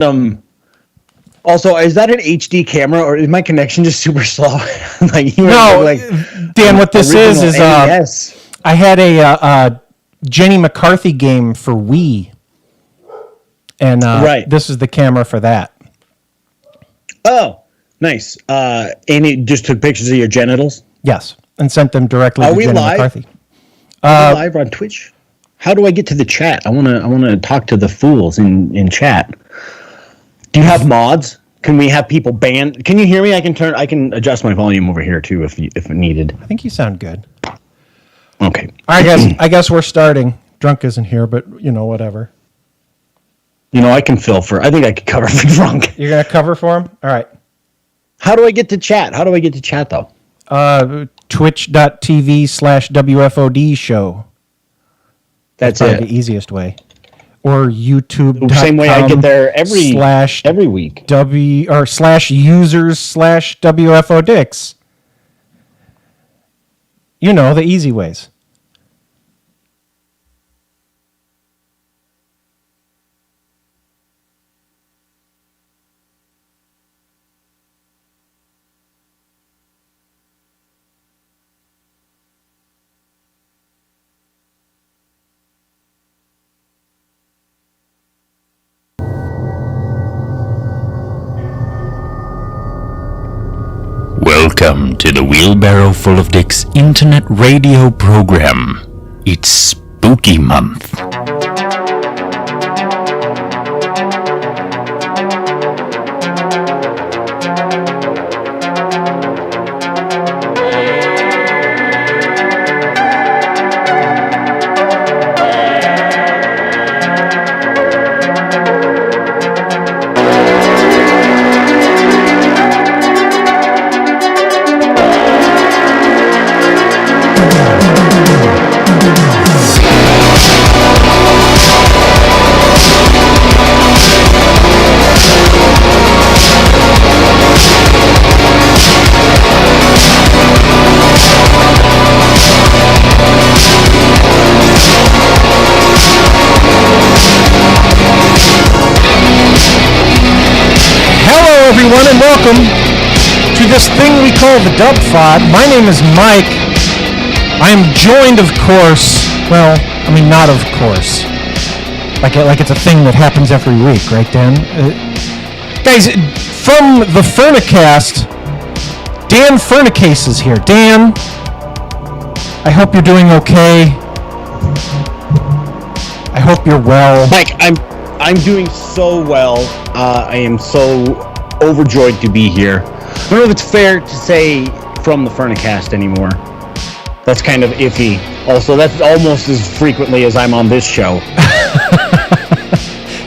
Also, is that an HD camera or is my connection just super slow? Dan, what this is I had a Jenny McCarthy game for Wii, and this is the camera for that. Oh, nice. And it just took pictures of your genitals? Yes, and sent them directly to Jenny McCarthy. Are we live on Twitch? How do I get to the chat? I want to talk to the fools in chat. Do you have mods? Can we have people banned? Can you hear me? I can adjust my volume over here too if needed. I think you sound good. Okay. I guess we're starting. Drunk isn't here, but whatever. I can fill for. I think I could cover for Drunk. You're gonna cover for him? All right. How do I get to chat? Though? Twitch.tv/WFOD show. That's it. The easiest way. Or YouTube. The same way I get there every week. /users/WFODix. The easy ways. Welcome to the Wheelbarrow Full of Dicks internet radio program. It's Spooky Month. Everyone, and welcome to this thing we call the Wfod. My name is Mike. I am joined, of course, not of course. Like it's a thing that happens every week, right, Dan? Guys, from the Firnecast, Dan Firnecast is here. Dan, I hope you're doing okay. I hope you're well. Mike, I'm doing so well. I am so overjoyed to be here. I don't know if it's fair to say from the Firnecast anymore. That's kind of iffy. Also, that's almost as frequently as I'm on this show.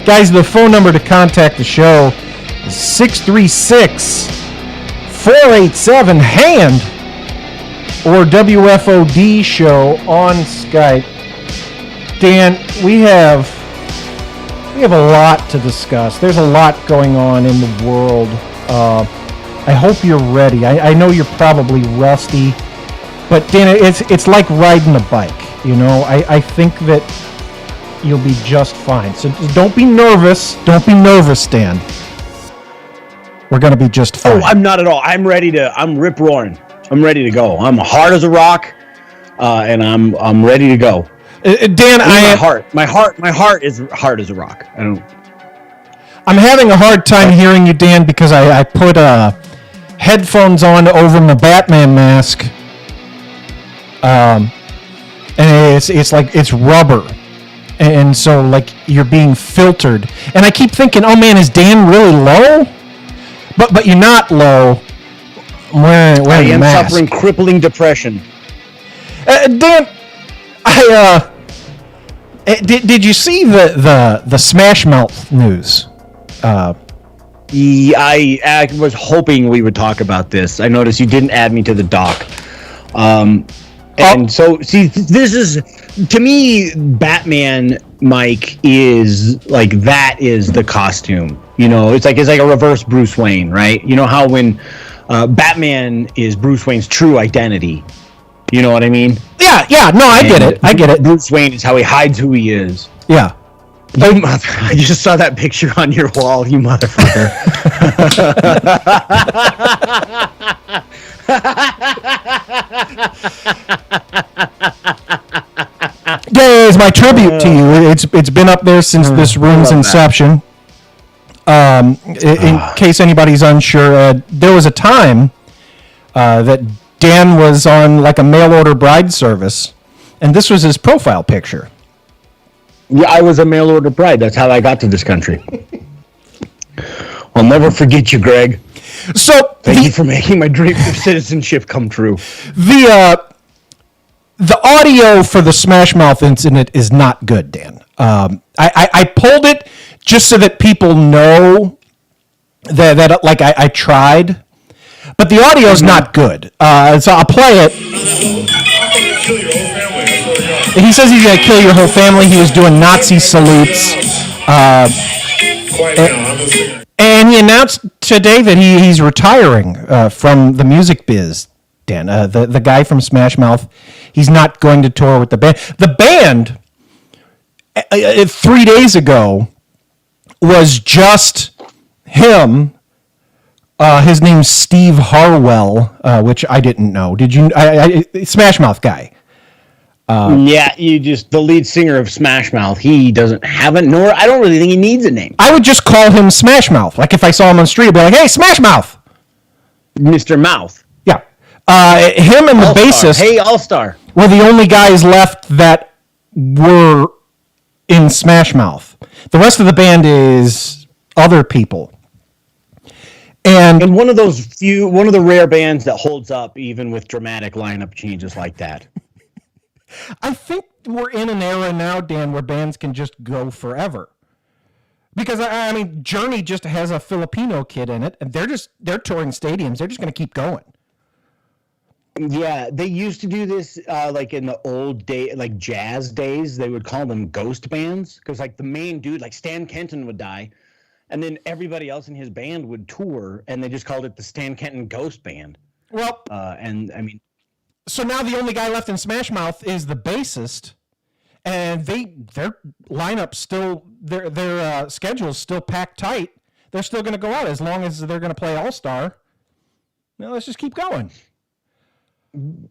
Guys, the phone number to contact the show is 636-487-HAND or WFOD show on Skype. Dan, we have a lot to discuss. There's a lot going on in the world. I hope you're ready. I know you're probably rusty, but Dan, it's like riding a bike. I think that you'll be just fine. So don't be nervous. Don't be nervous, Dan. We're gonna be just fine. Oh, I'm not at all. I'm rip roaring. I'm ready to go. I'm hard as a rock, and I'm ready to go. Dan, my heart is hard as a rock. I'm having a hard time hearing you, Dan, because I put headphones on over my Batman mask, and it's rubber, and so you're being filtered. And I keep thinking, oh man, is Dan really low? But you're not low. I am suffering crippling depression. Dan, Did you see the Smash Mouth news? I was hoping we would talk about this. I noticed you didn't add me to the doc. So, see, this is, to me, Batman, Mike, is that is the costume. It's like a reverse Bruce Wayne, right? You know how when Batman is Bruce Wayne's true identity. You know what I mean? Yeah. No, I get it. Bruce Wayne is how he hides who he is. Yeah. You mother! I just saw that picture on your wall, you motherfucker. Yeah, it's my tribute to you. It's been up there since this room's inception. In case anybody's unsure, there was a time that Dan was on like a mail order bride service, and this was his profile picture. Yeah, I was a mail order bride. That's how I got to this country. I'll never forget you, Greg. So Thank you for making my dream of citizenship come true. The audio for the Smash Mouth incident is not good, Dan. I pulled it just so that people know that like I tried, but the audio is not good. So I'll play it. He says he's going to kill your whole family. He was doing Nazi salutes. And he announced today that he's retiring from the music biz, Dan. The guy from Smash Mouth, he's not going to tour with the band. The band, 3 days ago, was just him. His name's Steve Harwell, which I didn't know. Did you? Smash Mouth guy. Yeah, the lead singer of Smash Mouth, he doesn't have it, nor I don't really think he needs a name. I would just call him Smash Mouth. Like if I saw him on the street, I'd be like, "Hey, Smash Mouth, Mr. Mouth." Yeah, him and the bassist. Hey, All-Star. Were the only guys left that were in Smash Mouth. The rest of the band is other people. And one of the rare bands that holds up even with dramatic lineup changes like that. I think we're in an era now, Dan, where bands can just go forever. Because I mean, Journey just has a Filipino kid in it, and they're touring stadiums. They're just going to keep going. Yeah, they used to do this like in the old day, like jazz days. They would call them ghost bands because like the main dude, like Stan Kenton, would die, and then everybody else in his band would tour, and they just called it the Stan Kenton Ghost Band. Well, and I mean, so now the only guy left in Smash Mouth is the bassist, and their lineup still their schedule's still packed tight. They're still going to go out as long as they're going to play All Star. Now let's just keep going. And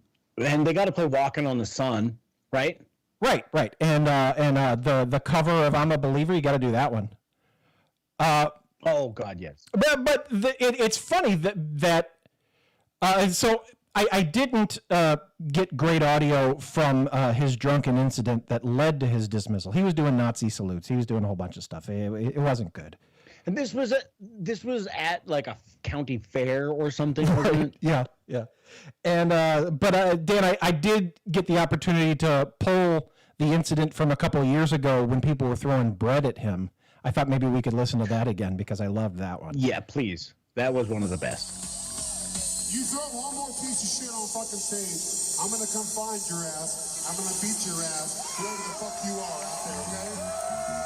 they got to play "Walking on the Sun," right? Right. And the cover of "I'm a Believer," you got to do that one. Oh God, yes. But it's funny that so I didn't get great audio from his drunken incident that led to his dismissal. He was doing Nazi salutes. He was doing a whole bunch of stuff. It wasn't good. And this was at like a county fair or something. Right. Yeah. And but Dan, I did get the opportunity to pull the incident from a couple of years ago when people were throwing bread at him. I thought maybe we could listen to that again because I loved that one. Yeah, please. That was one of the best. You throw one more piece of shit on fucking stage, I'm gonna come find your ass. I'm gonna beat your ass, whoever the fuck you are out there, okay?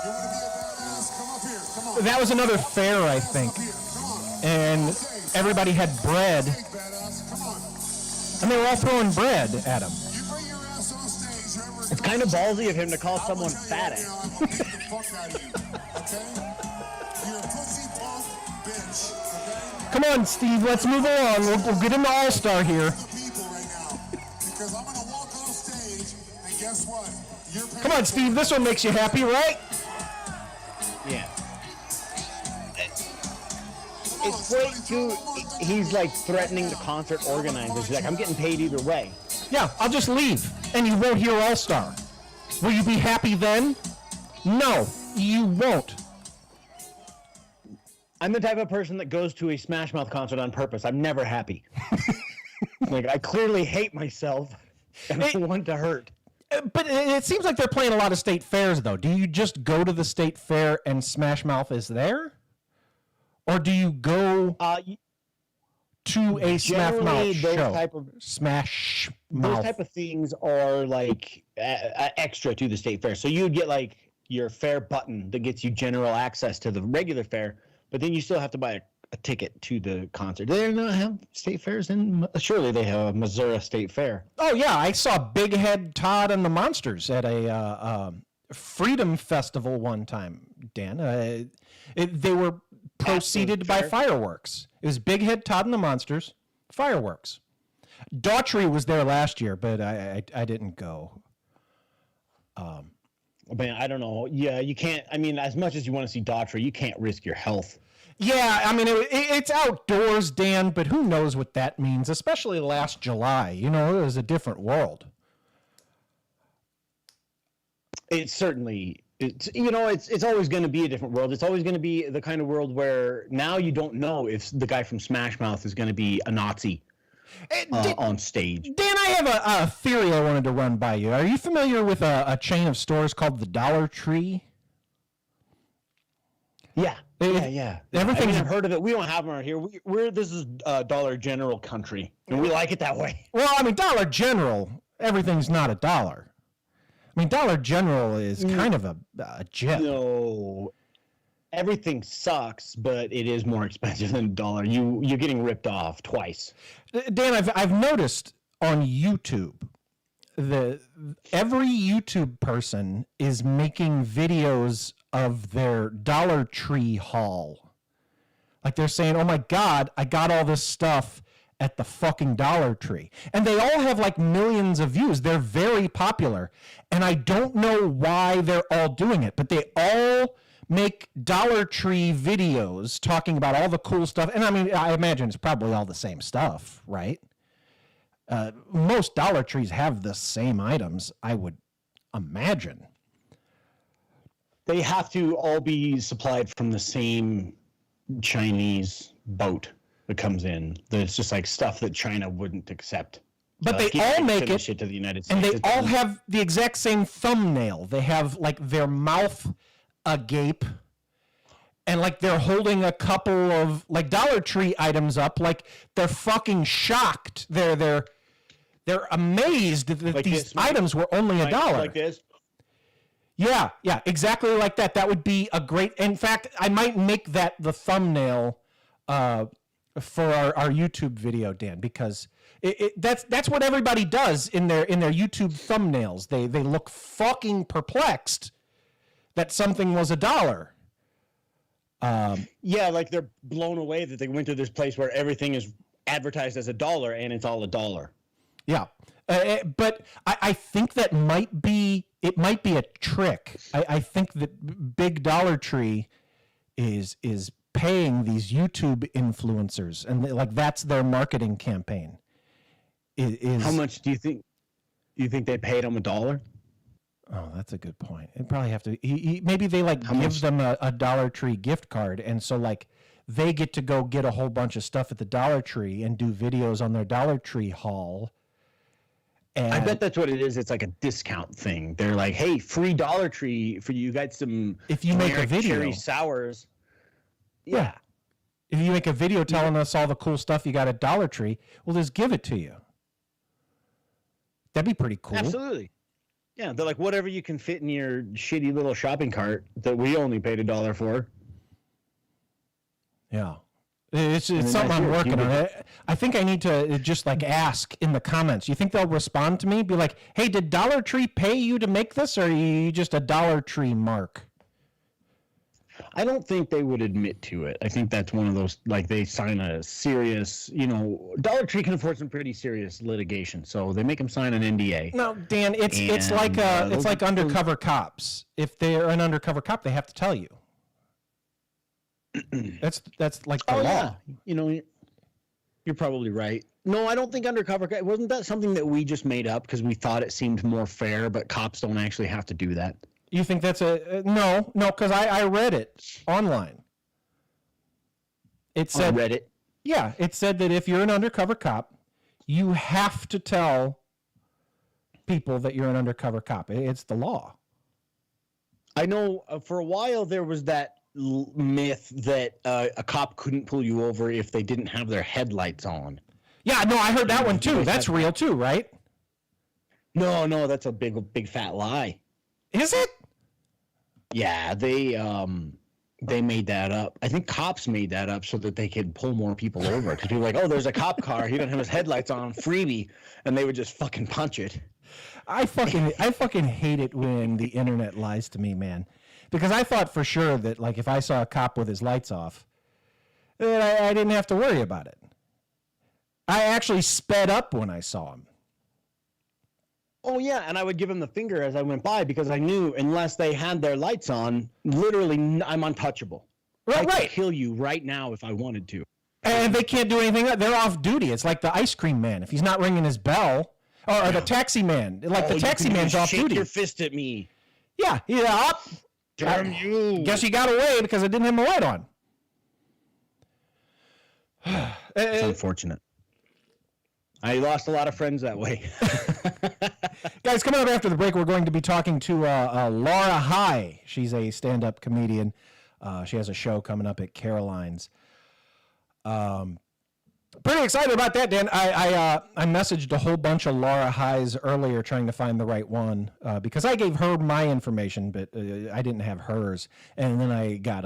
You wanna be a badass? Come up here, come on. That was another fair, I think. And everybody had bread. And they were all throwing bread at him. You bring your ass on stage, remember? It's kind of ballsy of him to call someone fat ass. I'm gonna beat the fuck out of you, okay? You're a pussy punk bitch, okay? Come on, Steve, let's move along. We'll get into All-Star here. Because I'm gonna walk on stage, and guess what? Come on, Steve, this one makes you happy, right? Yeah. It's great too. He's like threatening the concert organizers. He's like, I'm getting paid either way. Yeah, I'll just leave, and you won't hear All-Star. Will you be happy then? No, you won't. I'm the type of person that goes to a Smash Mouth concert on purpose. I'm never happy. Like, I clearly hate myself, and I want to hurt. But it seems like they're playing a lot of state fairs, though. Do you just go to the state fair and Smash Mouth is there? Or do you go to a Smash Mouth show? Smash Mouth. Those type of things are like extra to the state fair. So you'd get like your fair button that gets you general access to the regular fair, but then you still have to buy a ticket to the concert. Do they not have state fairs surely they have a Missouri State Fair. Oh yeah, I saw Big Head Todd and the Monsters at a Freedom Festival one time, Dan. They were preceded by fireworks. It was Big Head Todd and the Monsters, fireworks. Daughtry was there last year, but I didn't go. Man, I don't know. Yeah, you can't. I mean, as much as you want to see Daughtry, you can't risk your health. Yeah, I mean, it's outdoors, Dan, but who knows what that means, especially last July. You know, it was a different world. It's certainly, it's always going to be a different world. It's always going to be the kind of world where now you don't know if the guy from Smash Mouth is going to be a Nazi on stage. Dan, I have a theory I wanted to run by you. Are you familiar with a chain of stores called the Dollar Tree? Yeah. Everything. I've heard of it. We don't have them around here. This is Dollar General country, and we like it that way. Well, I mean, Dollar General, everything's not a dollar. I mean, Dollar General is kind of a jet. No, everything sucks, but it is more expensive than a dollar. You're getting ripped off twice. Dan, I've noticed on YouTube every YouTube person is making videos of their Dollar Tree haul. Like they're saying, "Oh my God, I got all this stuff at the fucking Dollar Tree." And they all have like millions of views. They're very popular. And I don't know why they're all doing it, but they all make Dollar Tree videos talking about all the cool stuff. And I mean, I imagine it's probably all the same stuff, right? Most Dollar Trees have the same items, I would imagine. They have to all be supplied from the same Chinese boat that comes in. It's just like stuff that China wouldn't accept. But they all make it, shit to the United and States. they all have the exact same thumbnail. They have like their mouth agape, and like they're holding a couple of like Dollar Tree items up, like they're fucking shocked. They're amazed that like these items were only $1. Like this. Yeah, exactly like that. That would be a great. In fact, I might make that the thumbnail for our YouTube video, Dan, because that's what everybody does in their YouTube thumbnails. They look fucking perplexed that something was $1. Yeah, like they're blown away that they went to this place where everything is advertised as $1 and it's all $1. Yeah, but I think that might be a trick. I think that Big Dollar Tree is paying these YouTube influencers, and like that's their marketing campaign. How much do you think? You think they paid him $1? Oh, that's a good point. It'd probably have to. Maybe they like give them a Dollar Tree gift card, and so like they get to go get a whole bunch of stuff at the Dollar Tree and do videos on their Dollar Tree haul. And I bet that's what it is. It's like a discount thing. They're like, "Hey, free Dollar Tree for you. Got some if you make a video cherry sours." Yeah. If you make a video telling us all the cool stuff you got at Dollar Tree, we'll just give it to you. That'd be pretty cool. Absolutely. Yeah, they're like, whatever you can fit in your shitty little shopping cart that we only paid $1 for. Yeah. It's something I'm working on. I think I need to just like ask in the comments. You think they'll respond to me? Be like, "Hey, did Dollar Tree pay you to make this, or are you just a Dollar Tree mark?" I don't think they would admit to it. I think that's one of those, like they sign a serious, Dollar Tree can afford some pretty serious litigation, so they make them sign an NDA. No, Dan, it's like undercover cops. If they're an undercover cop, they have to tell you. That's like the law. Yeah. You're probably right. No, I don't think undercover. Wasn't that something that we just made up because we thought it seemed more fair? But cops don't actually have to do that. You think that's no? Because I read it online. It said Reddit. Yeah, it said that if you're an undercover cop, you have to tell people that you're an undercover cop. It's the law. I know for a while there was that myth that a cop couldn't pull you over if they didn't have their headlights on. Yeah, no, I heard that one too. That's real too, right? No, that's a big fat lie. Is it? Yeah, they made that up. I think cops made that up so that they could pull more people over. Because people were like, "Oh, there's a cop car. He doesn't have his headlights on. Freebie," and they would just fucking punch it. I fucking hate it when the internet lies to me, man. Because I thought for sure that, like, if I saw a cop with his lights off, that I didn't have to worry about it. I actually sped up when I saw him. Oh, yeah, and I would give him the finger as I went by because I knew unless they had their lights on, literally, I'm untouchable. I could kill you right now if I wanted to. And they can't do anything. They're off duty. It's like the ice cream man. If he's not ringing his bell, or the taxi man. Like the taxi man's off duty. Shake your fist at me. Yeah, up. Damn you. Guess he got away because I didn't have my light on. It's unfortunate. I lost a lot of friends that way. Guys, coming up after the break, we're going to be talking to Laura High. She's a stand-up comedian. She has a show coming up at Caroline's. Pretty excited about that, Dan. I messaged a whole bunch of Laura Highs earlier trying to find the right one because I gave her my information, but I didn't have hers. And then I got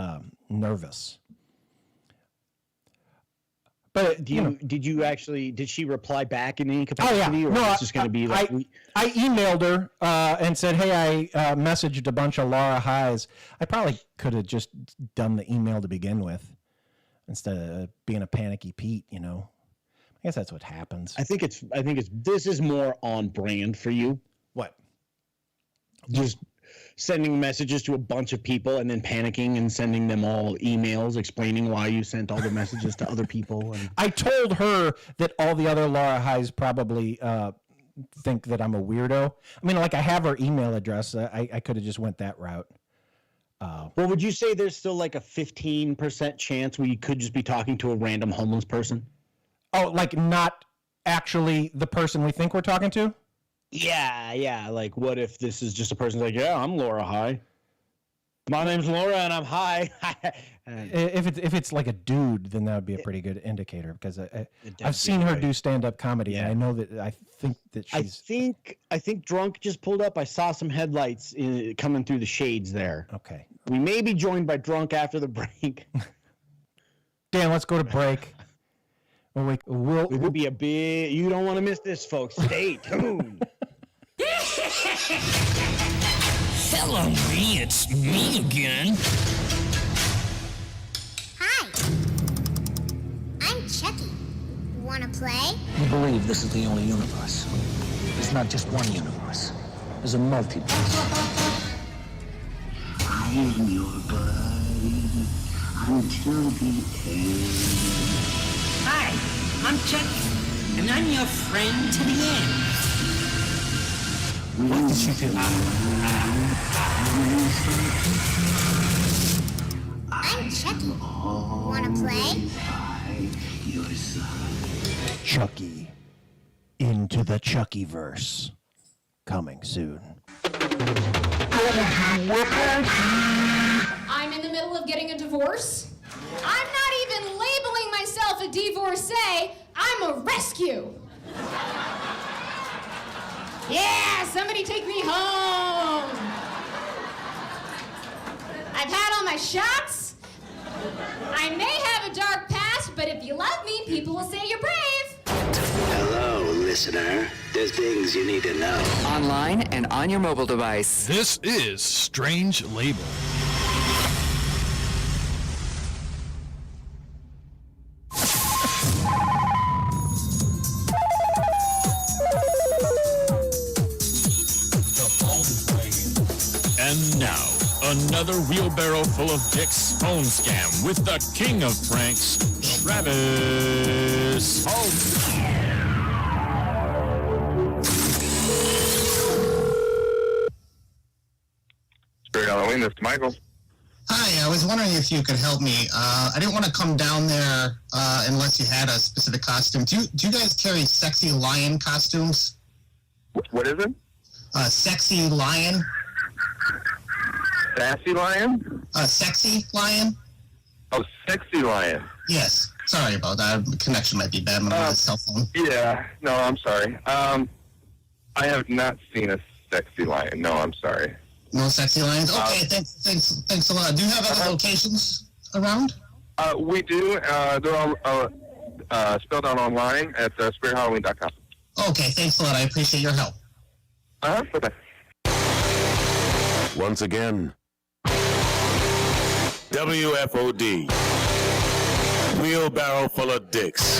nervous. But did she reply back in any capacity? Oh, yeah. Or No, it's just going to be like I emailed her and said, hey, I messaged a bunch of Laura Highs. I probably could have just done the email to begin with instead of being a panicky Pete, I guess that's what happens. I think this is more on brand for you. What? Just sending messages to a bunch of people and then panicking and sending them all emails explaining why you sent all the messages to other people. And I told her that all the other Laura Highs probably think that I'm a weirdo. I mean, like I have her email address. I could have just went that route. Well, would you say there's still like a 15% chance where you could just be talking to a random homeless person? Oh, like not actually the person we think we're talking to? Yeah. Like, what if this is just a person like, yeah, I'm Laura High. My name's Laura and I'm high. If it's like a dude, then that would be a pretty good indicator because I've seen her do stand-up comedy, and I know that I think that she's. I think drunk just pulled up. I saw some headlights coming through the shades there. Okay. We may be joined by drunk after the break. Dan, let's go to break. It will be a big. You don't want to miss this, folks. Stay tuned. Hello, me. It's me again. Hi. I'm Chucky. Wanna play? We believe this is the only universe. It's not just one universe. There's a multiverse. I am your buddy until the end. Hi, I'm Chucky, and I'm your friend to the end. What did you do? I'm Chucky. Wanna play? Your side. Chucky into the Chuckyverse. Coming soon. I'm in the middle of getting a divorce. I'm not even labeling myself a divorcee. I'm a rescue. Yeah, somebody take me home. I've had all my shots. I may have a dark past, but if you love me, people will say you're brave. Hello, listener. There's things you need to know. Online and on your mobile device. This is Strange Label. And now, another wheelbarrow full of dicks phone scam with the king of pranks, Travis Holt. Spirit Halloween, this is Michael. Hi, I was wondering if you could help me. I didn't want to come down there unless you had a specific costume. Do you guys carry sexy lion costumes? What is it? Sexy lion. Sassy lion? Sexy lion? Oh, sexy lion. Yes. Sorry about that. The connection might be bad on my cell phone. Yeah. No, I'm sorry. I have not seen a sexy lion. No, I'm sorry. No sexy lions? Okay, thanks a lot. Do you have other locations around? We do. They're all spelled out online at spiritHalloween.com. Okay, thanks a lot. I appreciate your help. Okay. Once again, WFOD, wheelbarrow full of dicks.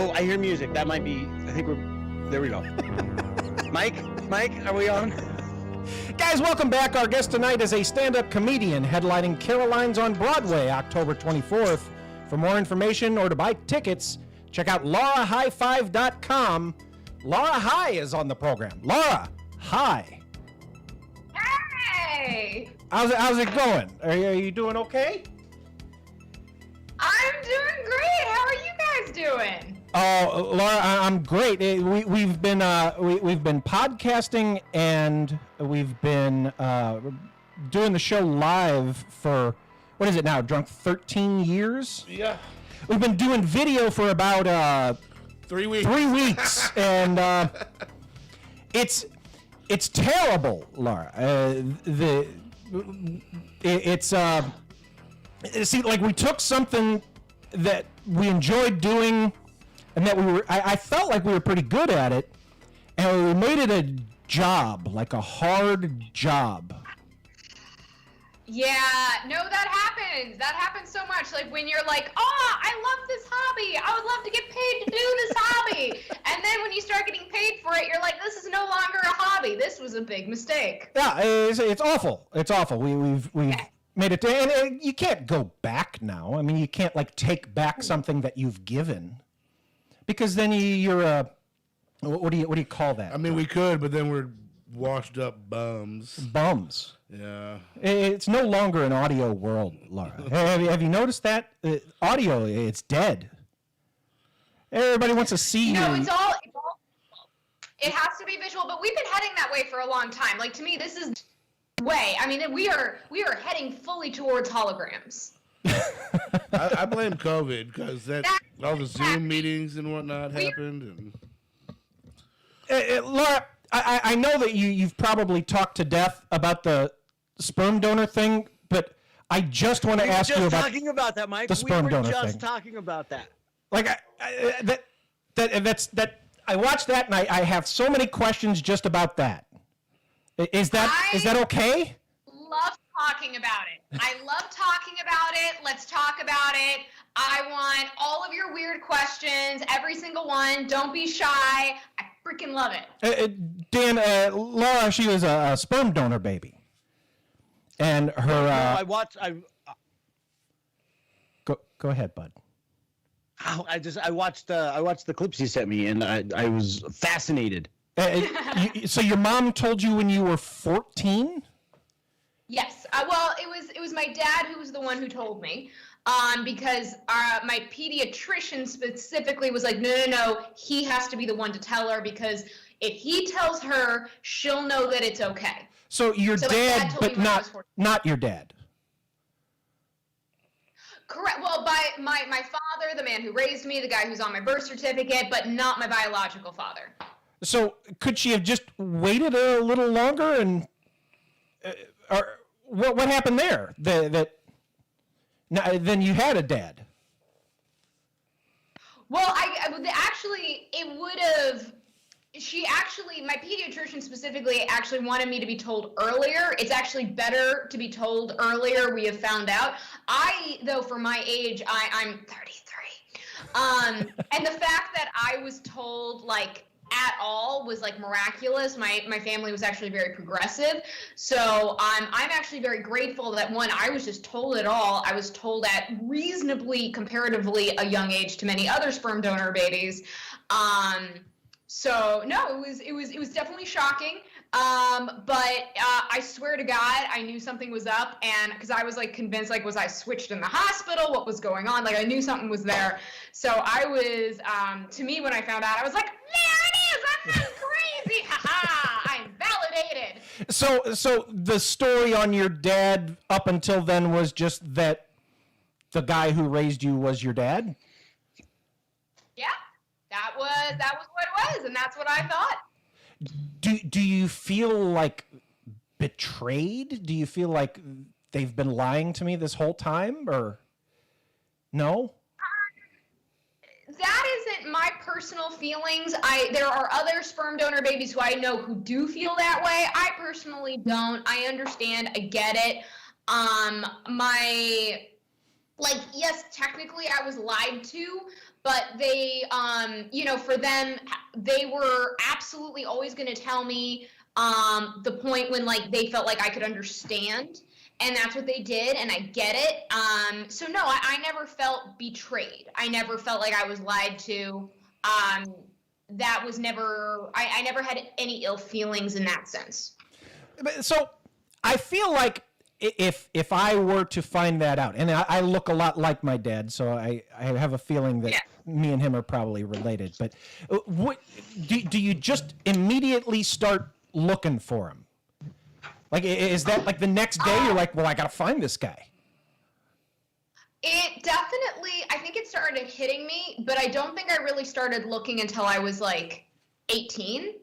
Oh, I hear music. That might be. I think we're. There we go. Mike, are we on? Guys, welcome back. Our guest tonight is a stand-up comedian headlining Caroline's on Broadway, October 24th. For more information or to buy tickets, check out laurahighfive.com. Laura High is on the program. Laura, hi. Hey! How's it going? Are you doing okay? I'm doing great. How are you guys doing? Oh, Laura, I'm great. We've been podcasting and we've been doing the show live for, what is it now? Drunk 13 years? Yeah. We've been doing video for about 3 weeks. 3 weeks, and it's terrible, Laura. See, like, we took something that we enjoyed doing and that I felt like we were pretty good at it, and we made it a job, like a hard job. Yeah, no, that happens. That happens so much. Like when you're like, oh, I love this hobby. I would love to get paid to do this hobby. And then when you start getting paid for it, you're like, this is no longer a hobby. This was a big mistake. Yeah, it's awful. It's awful. We've made it, and you can't go back now. I mean, you can't like take back something that you've given, because then you're a what do you call that? I mean, we could, but then we're washed up bums. Bums. Yeah. It's no longer an audio world, Laura. Have you noticed that? Audio, it's dead. Everybody wants to see you. No, it has to be visual, but we've been heading that way for a long time. Like, to me, this is way. I mean, we are heading fully towards holograms. I blame COVID because all the Zoom meetings and whatnot happened. And Laura, I know that you've probably talked to death about the sperm donor thing, but I just want to ask you about talking about that, Mike. The sperm donor thing. We were just talking about that. Like that I watched that and I have so many questions just about that. Is that okay? Love talking about it. I love talking about it. Let's talk about it. I want all of your weird questions, every single one. Don't be shy. I freaking love it. Dan, Laura, she was a sperm donor baby, and her. Go ahead, bud. I watched the clips you sent me, and I was fascinated. So your mom told you when you were 14? Yes. Well, it was my dad who was the one who told me. Because my pediatrician specifically was like, no, he has to be the one to tell her, because if he tells her, she'll know that it's okay. So your dad, but not your dad. Correct. Well, by my father, the man who raised me, the guy who's on my birth certificate, but not my biological father. So could she have just waited a little longer, and or what happened there? Then you had a dad. Well, it would have. My pediatrician specifically actually wanted me to be told earlier. It's actually better to be told earlier, we have found out. Though, for my age, I'm 33. And the fact that I was told, like, at all was, like, miraculous. My family was actually very progressive. So I'm actually very grateful that, one, I was just told it all. I was told at reasonably, comparatively a young age to many other sperm donor babies. So no, it was definitely shocking. But I swear to God, I knew something was up, and because I was like convinced, like, was I switched in the hospital? What was going on? Like, I knew something was there. So I was, to me, when I found out, I was like, there it is! I'm not crazy! Ha-ha! I'm validated! So the story on your dad up until then was just that the guy who raised you was your dad? Yeah, that was what it was, and that's what I thought. Do you feel like betrayed? Do you feel like they've been lying to me this whole time, or no? That isn't my personal feelings. There are other sperm donor babies who I know who do feel that way. I personally don't. I understand. I get it. Yes, technically I was lied to, but they, for them, they were absolutely always going to tell me the point when, like, they felt like I could understand, and that's what they did, and I get it. So no, I never felt betrayed. I never felt like I was lied to. That was never, I never had any ill feelings in that sense. So I feel like if I were to find that out, and I look a lot like my dad, so I have a feeling that me and him are probably related, but do you just immediately start looking for him? Like, is that like the next day you're like, well, I gotta find this guy? It definitely, I think it started hitting me, but I don't think I really started looking until I was like 18.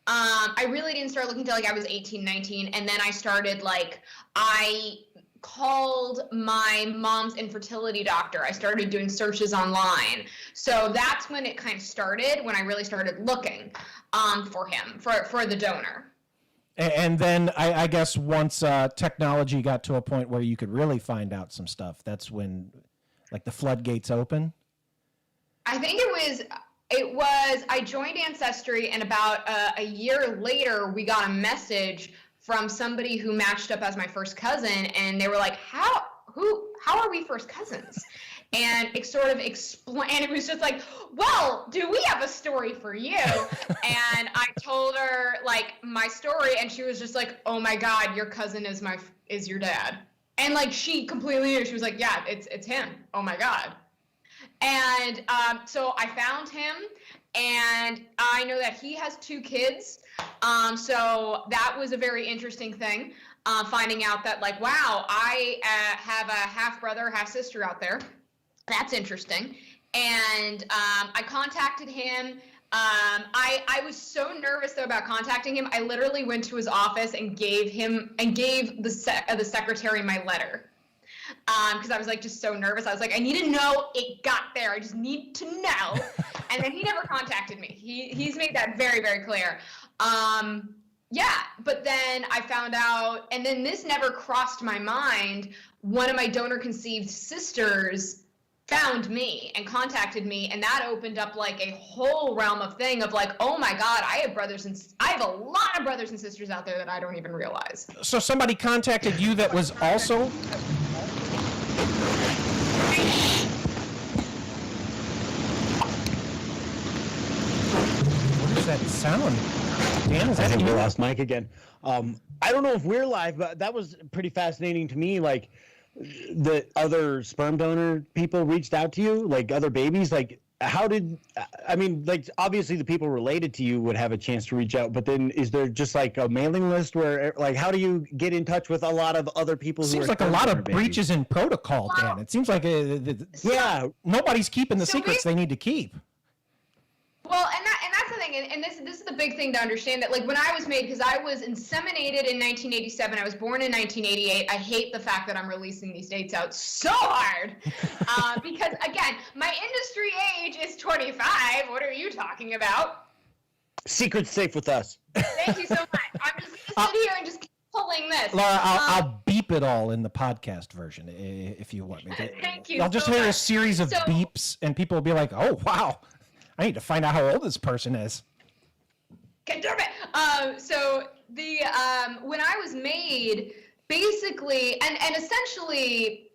I really didn't start looking until like I was 18, 19, and then I started I called my mom's infertility doctor. I started doing searches online. So that's when it kind of started, when I really started looking for him, for the donor. And then I guess once technology got to a point where you could really find out some stuff, that's when, like, the floodgates open? I think I joined Ancestry, and about a year later, we got a message from somebody who matched up as my first cousin, and they were like, how are we first cousins? And it sort of explained, and it was just like, well, do we have a story for you? And I told her, like, my story, and she was just like, oh my God, your cousin is your dad. And, like, she completely knew. She was like, yeah, it's him. Oh my God. And so I found him, and I know that he has 2 kids. So that was a very interesting thing, finding out that, like, wow, I have a half brother, half sister out there. That's interesting. And I contacted him. I was so nervous though about contacting him. I literally went to his office and gave the secretary my letter. Because I was like just so nervous. I was like, I need to know it got there. I just need to know. And then he never contacted me. He's made that very, very clear. Yeah, but then I found out, and then this never crossed my mind. One of my donor-conceived sisters found me and contacted me, and that opened up like a whole realm of thing of like, oh my God, I have a lot of brothers and sisters out there that I don't even realize. So somebody contacted you that was also... What is that sound? Dan, is that I think you? we lost Mike again. I don't know if we're live, but that was pretty fascinating to me. Like, the other sperm donor people reached out to you, like other babies. Like, how did, I mean, like, obviously the people related to you would have a chance to reach out, but then is there just like a mailing list where, like, how do you get in touch with a lot of other people? Seems like a lot of breaches in protocol, Dan. It seems like nobody's keeping the secrets they need to keep. Well, and that's the thing, and this is the big thing to understand, that like when I was made, because I was inseminated in 1987, I was born in 1988. I hate the fact that I'm releasing these dates out so hard, because again, my industry age is 25. What are you talking about? Secret's safe with us. Thank you so much. I'm just gonna sit here and just keep pulling this. Laura, I'll beep it all in the podcast version if you want me to. Thank you. I'll just hear a series of beeps, and people will be like, "Oh, wow. I need to find out how old this person is." Confirm it. So the when I was made, basically, and essentially,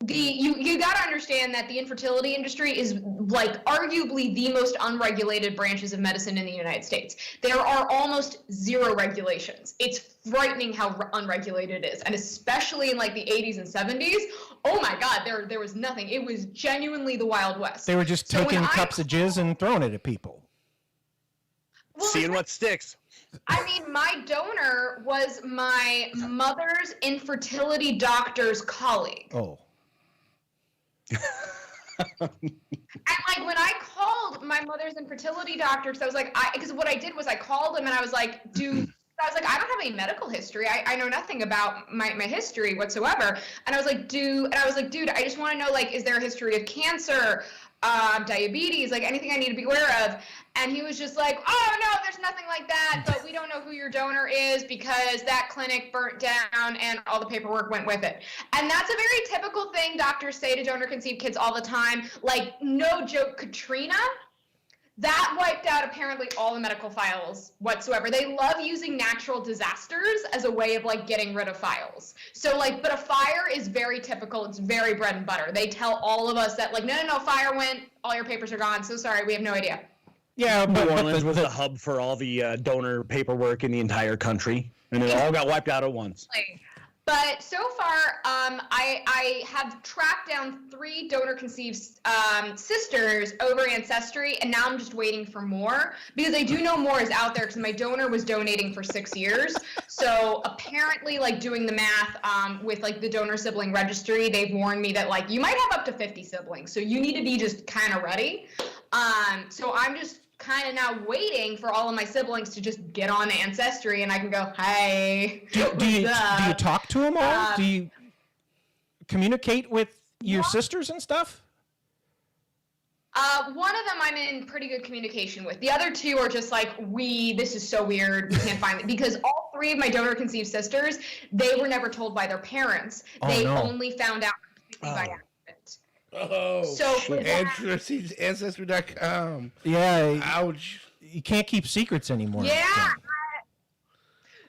you got to understand that the infertility industry is like arguably the most unregulated branches of medicine in the United States. There are almost zero regulations. It's frightening how unregulated it is, and especially in like the 80s and 70s. Oh my God, there was nothing. It was genuinely the Wild West. They were just taking cups of jizz and throwing it at people. Well, seeing what sticks. I mean, my donor was my mother's infertility doctor's colleague. Oh. And like when I called my mother's infertility doctor, because I was like, because what I did was I called him and I was like, I was like, I don't have any medical history. I know nothing about my history whatsoever. And I was like, dude, I just want to know, like, is there a history of cancer, diabetes, like anything I need to be aware of? And he was just like, oh, no, there's nothing like that, but we don't know who your donor is because that clinic burnt down and all the paperwork went with it. And that's a very typical thing doctors say to donor-conceived kids all the time. Like, no joke, Katrina, that wiped out apparently all the medical files whatsoever. They love using natural disasters as a way of like getting rid of files. So like, but a fire is very typical. It's very bread and butter. They tell all of us that like, no, fire went, all your papers are gone. So sorry, we have no idea. Yeah, New Orleans was the hub for all the donor paperwork in the entire country, and it all got wiped out at once. But so far, I have tracked down 3 donor-conceived sisters over Ancestry, and now I'm just waiting for more, because I do know more is out there, because my donor was donating for 6 years. So apparently, like, doing the math with, like, the donor sibling registry, they've warned me that, like, you might have up to 50 siblings, so you need to be just kind of ready. So I'm just kind of now waiting for all of my siblings to just get on Ancestry, and I can go, hey. Do you talk to them all? Do you communicate with your sisters and stuff? One of them I'm in pretty good communication with. The other 2 are just like, this is so weird, we can't find it. Because all 3 of my donor-conceived sisters, they were never told by their parents. They only found out by accident. Oh, so Ancestry.com. Yeah. Ouch. You can't keep secrets anymore. Yeah.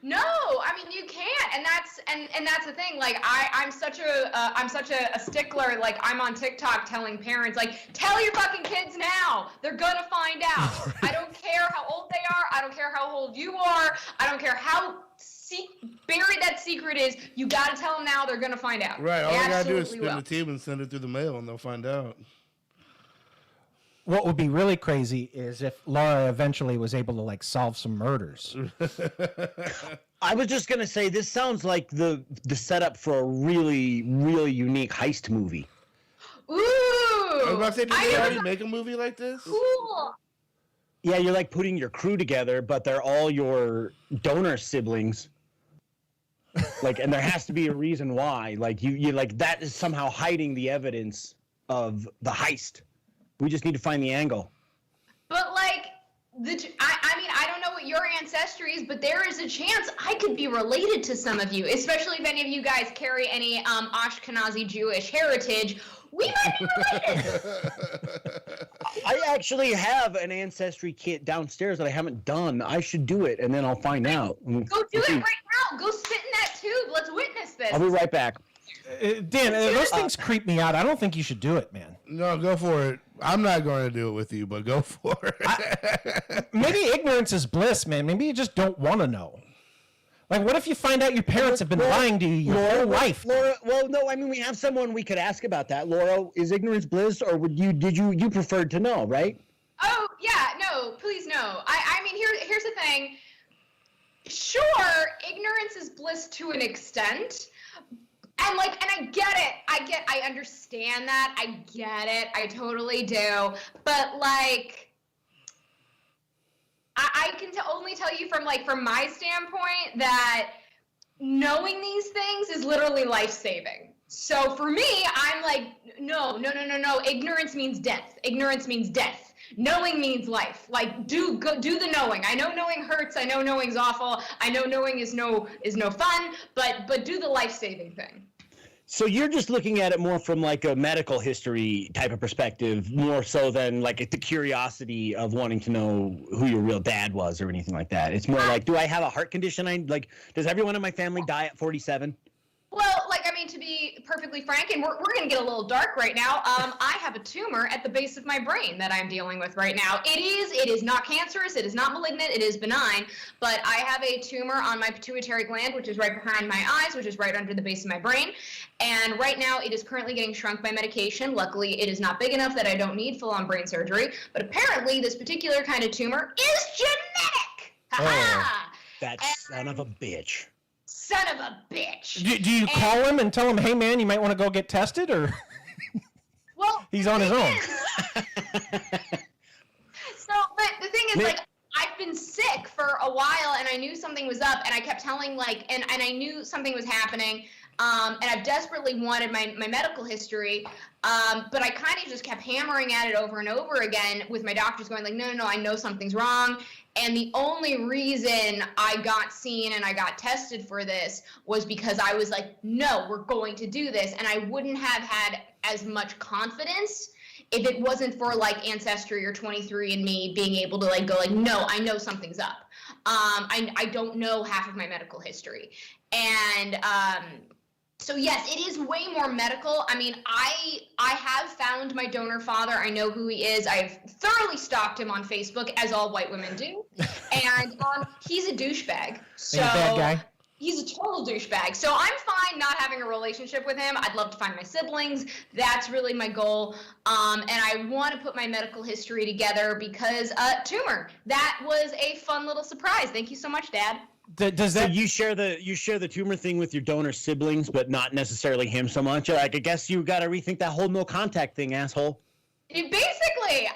No, I mean you can't, and that's the thing. Like I'm such a stickler. Like I'm on TikTok telling parents, like, tell your fucking kids now. They're gonna find out. I don't care how old they are. I don't care how old you are. I don't care how buried that secret is. You gotta tell them now. They're gonna find out. Right. All they gotta do is spin will. the tube and send it through the mail, and they'll find out. What would be really crazy is if Laura eventually was able to like solve some murders. I was just gonna say this sounds like the setup for a really, really unique heist movie. Ooh! I was about to say, did they already make a movie like this? Cool. Yeah, you're like putting your crew together, but they're all your donor siblings. Like, and there has to be a reason why. Like you like that is somehow hiding the evidence of the heist. We just need to find the angle. But like I mean, I don't know what your ancestry is, but there is a chance I could be related to some of you, especially if any of you guys carry any Ashkenazi Jewish heritage. We might be related. I actually have an ancestry kit downstairs that I haven't done. I should do it, and then I'll find out. Go do it right now. Go sit in that tube. Let's witness this. I'll be right back. Dan, those things creep me out. I don't think you should do it, man. No, go for it. I'm not going to do it with you, but go for it. Maybe ignorance is bliss, man. Maybe you just don't want to know. Like, what if you find out your parents have been lying to you your whole life? Laura, well, no, I mean, we have someone we could ask about that. Laura, is ignorance bliss, or did you preferred to know, right? Oh, yeah, no, please no. I mean, here's the thing. Sure, ignorance is bliss to an extent. And I get it. I understand that. I get it. I totally do. But like, I can only tell you from my standpoint that knowing these things is literally life-saving. So for me, I'm like, no. Ignorance means death. Ignorance means death. Knowing means life. Like, do the knowing. I know knowing hurts. I know knowing's awful. I know knowing is no fun. But do the life-saving thing. So you're just looking at it more from like a medical history type of perspective, more so than like the curiosity of wanting to know who your real dad was or anything like that. It's more like, do I have a heart condition? Does everyone in my family die at 47? Well, to be perfectly frank, and we're going to get a little dark right now, I have a tumor at the base of my brain that I'm dealing with right now. It is not cancerous, it is not malignant, it is benign, but I have a tumor on my pituitary gland, which is right behind my eyes, which is right under the base of my brain, and right now it is currently getting shrunk by medication. Luckily, it is not big enough that I don't need full-on brain surgery, but apparently this particular kind of tumor is genetic! Ha-ha! That son of a bitch. Son of a bitch. Do you call him and tell him, hey, man, you might want to go get tested, or well, he's on his own? But the thing is, I've been sick for a while, and I knew something was up, and I kept telling, and I knew something was happening, and I've desperately wanted my medical history, but I kind of just kept hammering at it over and over again with my doctors going no, I know something's wrong. And the only reason I got seen and I got tested for this was because I was like, no, we're going to do this. And I wouldn't have had as much confidence if it wasn't for Ancestry or 23andMe being able to go no, I know something's up. I don't know half of my medical history. And so yes, it is way more medical. I mean, I have found my donor father. I know who he is. I've thoroughly stalked him on Facebook, as all white women do. And he's a douchebag. So he's a bad guy. He's a total douchebag. So I'm fine not having a relationship with him. I'd love to find my siblings. That's really my goal. And I want to put my medical history together because tumor. That was a fun little surprise. Thank you so much, Dad. Does that you share the tumor thing with your donor siblings, but not necessarily him so much? I guess you got to rethink that whole no contact thing, asshole. Basically,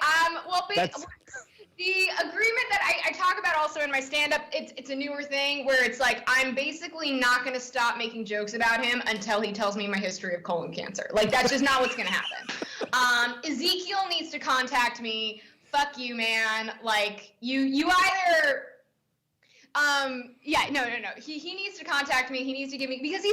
the agreement that I talk about also in my stand-up, it's a newer thing where it's I'm basically not going to stop making jokes about him until he tells me my history of colon cancer. That's just not what's going to happen. Ezekiel needs to contact me. Fuck you, man. You either... No. He needs to contact me. He needs to give me, because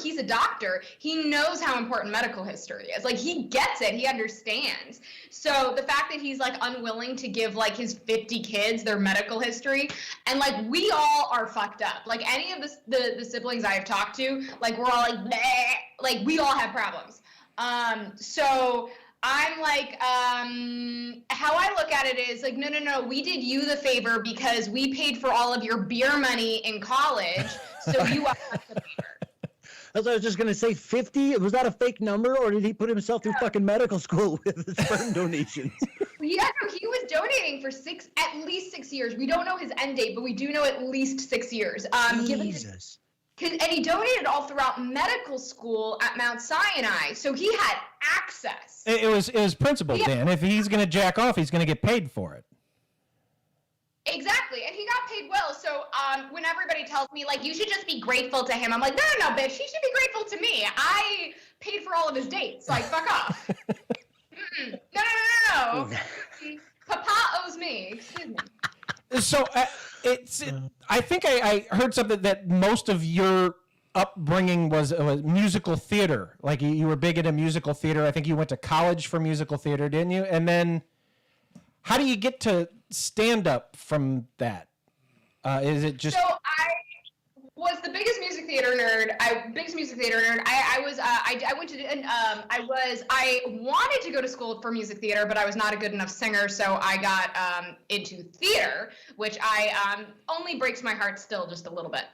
he's a doctor. He knows how important medical history is. He gets it. He understands. So the fact that he's unwilling to give his 50 kids their medical history, and we all are fucked up. Any of the siblings I've talked to, we're all bleh. We all have problems. So I'm how I look at it is no, we did you the favor because we paid for all of your beer money in college, so you are the favor. That's what I was just going to say. 50? Was that a fake number, or did he put himself through fucking medical school with his sperm donations? Yeah, no, he was donating for at least 6 years. We don't know his end date, but we do know at least 6 years. Jesus. And he donated all throughout medical school at Mount Sinai, so he had access. It was principle, Dan. If he's going to jack off, he's going to get paid for it. Exactly, and he got paid well. So when everybody tells me you should just be grateful to him, I'm like, no, bitch, he should be grateful to me. I paid for all of his dates. Fuck off. No. Papa owes me. Excuse me. So I think I heard something that most of your upbringing was musical theater. You were big into musical theater. I think you went to college for musical theater, didn't you? And then how do you get to stand up from that? Is it just... So was the biggest music theater nerd. I wanted to go to school for music theater, but I was not a good enough singer, so I got into theater, which I only breaks my heart still just a little bit.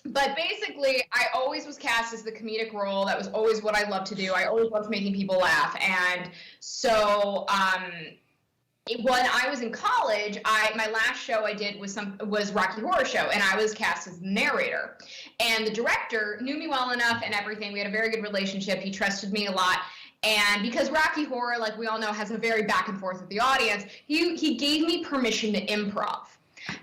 But basically, I always was cast as the comedic role. That was always what I loved to do. I always loved making people laugh, and so. When I was in college, my last show I did was Rocky Horror Show, and I was cast as the narrator. And the director knew me well enough and everything. We had a very good relationship. He trusted me a lot. And because Rocky Horror, like we all know, has a very back and forth with the audience, he gave me permission to improv.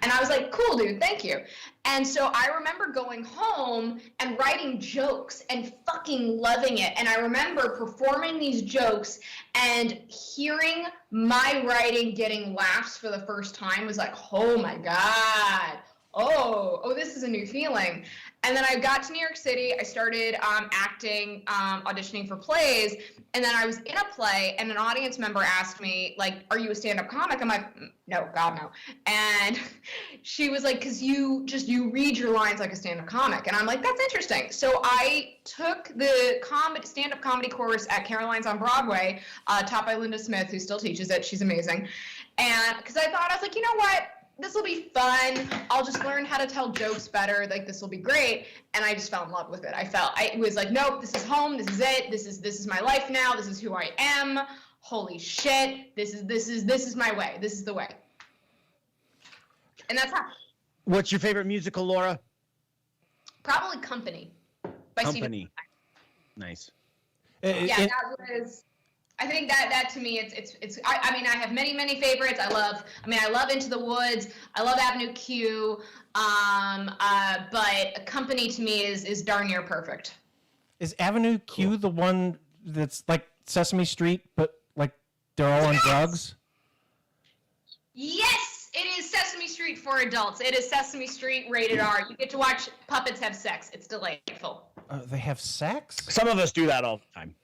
And I was like, cool, dude, thank you. And so I remember going home and writing jokes and fucking loving it. And I remember performing these jokes and hearing my writing getting laughs for the first time was like, oh my God. Oh, this is a new feeling. And then I got to New York City. I started acting, auditioning for plays. And then I was in a play, and an audience member asked me, like, are you a stand-up comic? I'm like, no, God, no. And she was like, because you read your lines like a stand-up comic. And I'm like, that's interesting. So I took the stand-up comedy course at Caroline's on Broadway, taught by Linda Smith, who still teaches it. She's amazing. And because I was like, you know what? This will be fun. I'll just learn how to tell jokes better. Like, this will be great. And I just fell in love with it. I was like, nope, this is home. This is it. This is my life now. This is who I am. Holy shit. This is my way. This is the way. And that's how. What's your favorite musical, Laura? Probably Company by Company. Nice. That was. I think that to me, it's. I mean, I have many favorites. I love Into the Woods. I love Avenue Q. But Company to me is darn near perfect. Is Avenue Q the one that's like Sesame Street, but like they're all on drugs? Yes, it is Sesame Street for adults. It is Sesame Street rated R. You get to watch puppets have sex. It's delightful. They have sex? Some of us do that all the time.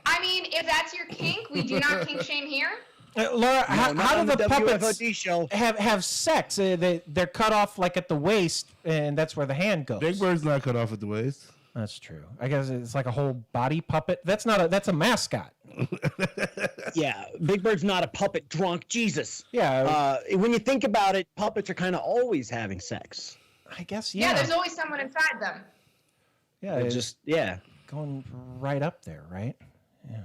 I mean, if that's your kink, we do not kink shame here. Laura, how do the puppets Wfod show have sex? They're cut off like at the waist, and that's where the hand goes. Big Bird's not cut off at the waist. That's true. I guess it's like a whole body puppet. That's a mascot. Yeah, Big Bird's not a puppet drunk. Jesus. Yeah. When you think about it, puppets are kind of always having sex. I guess, yeah. Yeah, there's always someone inside them. Yeah, going right up there, right? Yeah.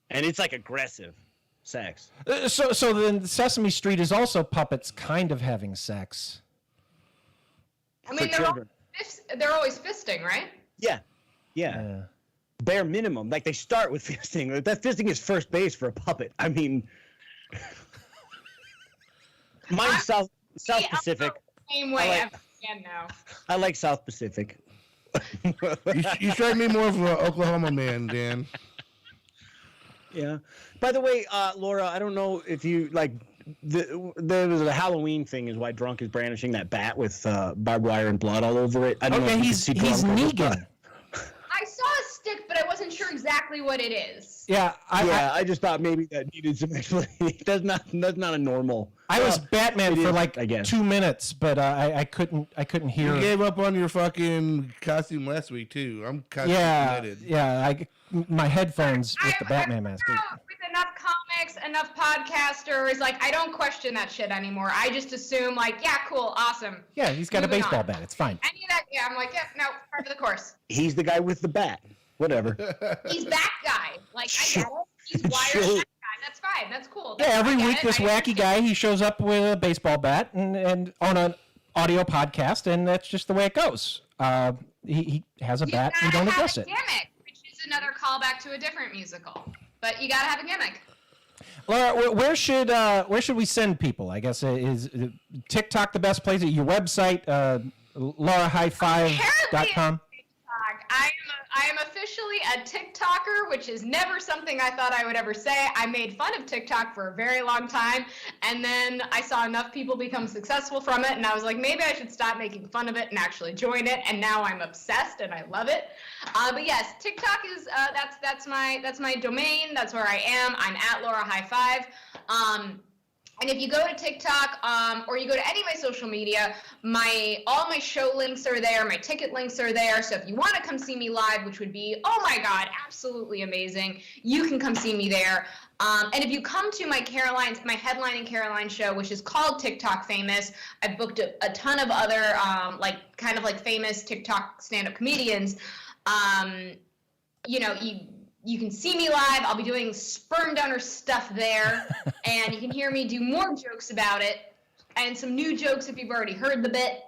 And it's like aggressive sex. So then Sesame Street is also puppets kind of having sex. I mean, they're always fisting, right? Yeah. Bare minimum. Like, they start with fisting. That fisting is first base for a puppet. I mean, mine's South Pacific. Same way. I like South Pacific. You strike me more of an Oklahoma man, Dan. Yeah. By the way, Laura, I don't know if you like. There was a Halloween thing, is why Drunk is brandishing that bat with barbed wire and blood all over it. I don't know if he's Negan. I saw a stick, but I wasn't sure exactly what it is. Yeah, I just thought maybe that needed some explanation. That's not a normal. I was Batman for like 2 minutes, but I couldn't hear. You gave up on your fucking costume last week too. I'm costume committed. Yeah. My headphones with the Batman mask. With enough comics, enough podcasters, like I don't question that shit anymore. I just assume like, yeah, cool, awesome. Yeah, he's got a baseball bat. It's fine. Any of that, yeah, I'm like, yeah, no, part of the course. He's the guy with the bat. Whatever. He's that guy. Like, I get it. He's wired that guy. That's fine. That's cool. Every week this wacky guy, he shows up with a baseball bat and on an audio podcast, and that's just the way it goes. He has a bat. We don't address it. Gimmick, which is another callback to a different musical. But you gotta have a gimmick. Laura, where should we send people? I guess is TikTok the best place? Your website, LauraHighFive.com. I am officially a TikToker, which is never something I thought I would ever say. I made fun of TikTok for a very long time, and then I saw enough people become successful from it, and I was like, maybe I should stop making fun of it and actually join it. And now I'm obsessed, and I love it. But yes, TikTok is that's my domain. That's where I am. I'm at Laura High Five. And if you go to TikTok or you go to any of my social media, all my show links are there. My ticket links are there. So if you want to come see me live, which would be, oh my God, absolutely amazing, you can come see me there. And if you come to my headlining Caroline show, which is called TikTok Famous, I've booked a ton of other kind of famous TikTok stand-up comedians. You can see me live. I'll be doing sperm donor stuff there, and you can hear me do more jokes about it, and some new jokes if you've already heard the bit,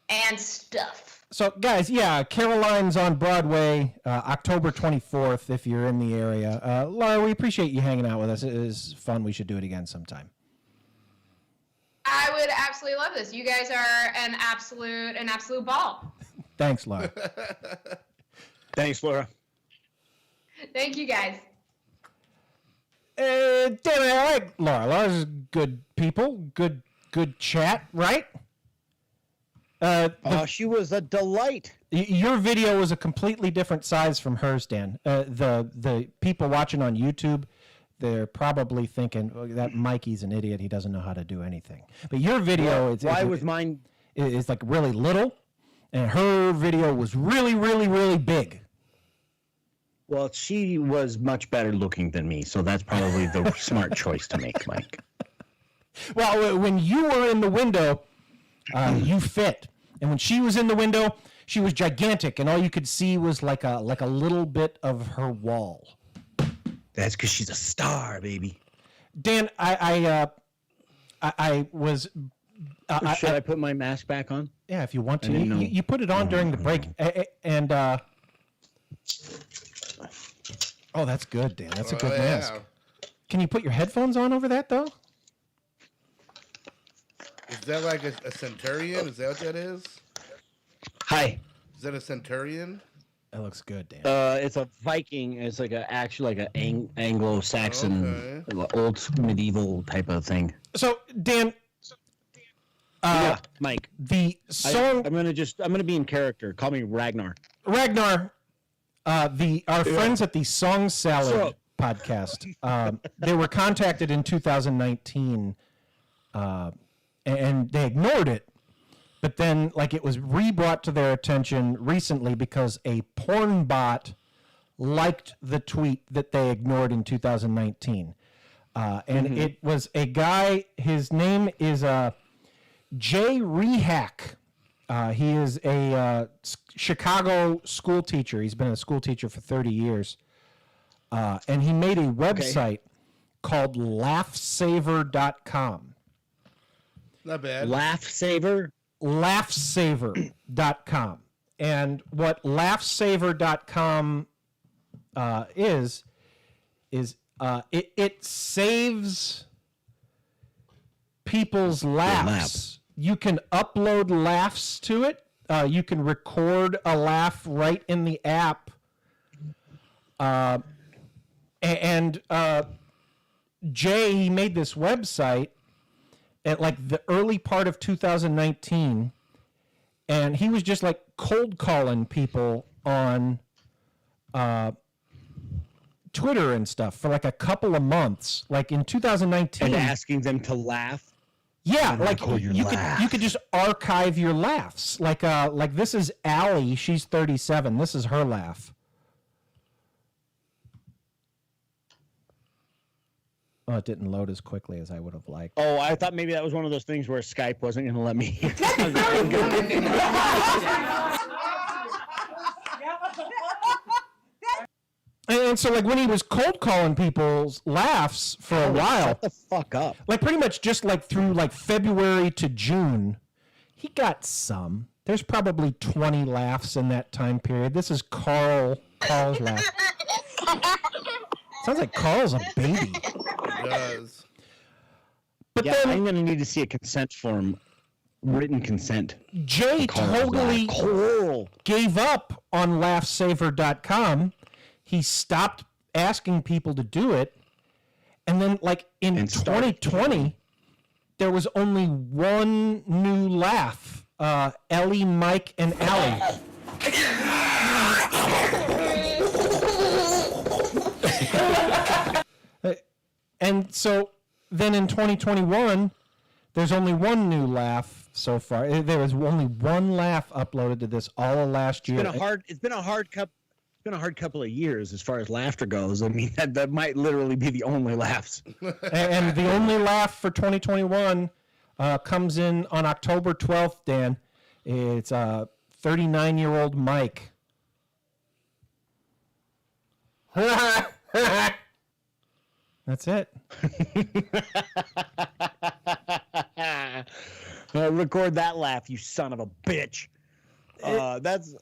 and stuff. So, guys, yeah, Caroline's on Broadway, October 24th, if you're in the area. Laura, we appreciate you hanging out with us. It is fun. We should do it again sometime. I would absolutely love this. You guys are an absolute ball. Thanks, Laura. Thanks, Laura. Thank you, guys. Damn it, I like Laura. Laura's good people. Good chat, right? She was a delight. Your video was a completely different size from hers, Dan. The people watching on YouTube, they're probably thinking, oh, that Mikey's an idiot. He doesn't know how to do anything. But your video, mine? It's like really little, and her video was really, really, really big. Well, she was much better looking than me, so that's probably the smart choice to make, Mike. Well, when you were in the window, you fit. And when she was in the window, she was gigantic, and all you could see was like a little bit of her wall. That's because she's a star, baby. Dan, I was... Should I put my mask back on? Yeah, if you want to. You put it on during the break, and... Oh, that's good, Dan. That's a good mask. Can you put your headphones on over that, though? Is that like a centurion? Is that what that is? Hi. Is that a centurion? That looks good, Dan. It's a Viking. It's actually like an Anglo-Saxon, old medieval type of thing. So, Dan... yeah, Mike. The song... I'm gonna be in character. Call me Ragnar. Ragnar... our friends at the Song Salad podcast, they were contacted in 2019, and they ignored it. But then, it was re-brought to their attention recently because a porn bot liked the tweet that they ignored in 2019. It was a guy, his name is Jay Rehack. He is a Chicago school teacher. He's been a school teacher for 30 years. And he made a website called laughsaver.com. Not bad. Laughsaver? Laughsaver.com. And what laughsaver.com is it saves people's laughs. You can upload laughs to it. You can record a laugh right in the app. Jay, he made this website at the early part of 2019, and he was just cold calling people on Twitter and stuff for a couple of months, in 2019, and asking them to laugh. Yeah, you could just archive your laughs. This is Allie. She's 37. This is her laugh. Oh, it didn't load as quickly as I would have liked. Oh, I thought maybe that was one of those things where Skype wasn't going to let me. And so, when he was cold calling people's laughs for a while, shut the fuck up. Pretty much just through February to June, he got some. There's probably 20 laughs in that time period. This is Carl's laugh. Sounds like Carl's a baby. It does. But yeah, then I'm going to need to see a consent form, written consent. Jay totally gave up on laughsaver.com. He stopped asking people to do it. And then, in 2020, there was only one new laugh. Ellie, Mike, and Allie. And so then in 2021, there's only one new laugh so far. There was only one laugh uploaded to this all of last year. It's been a hard couple of years as far as laughter goes. I mean, that might literally be the only laughs. And the only laugh for 2021 comes in on October 12th, Dan. It's 39-year-old Mike. That's it. Record that laugh, you son of a bitch. That's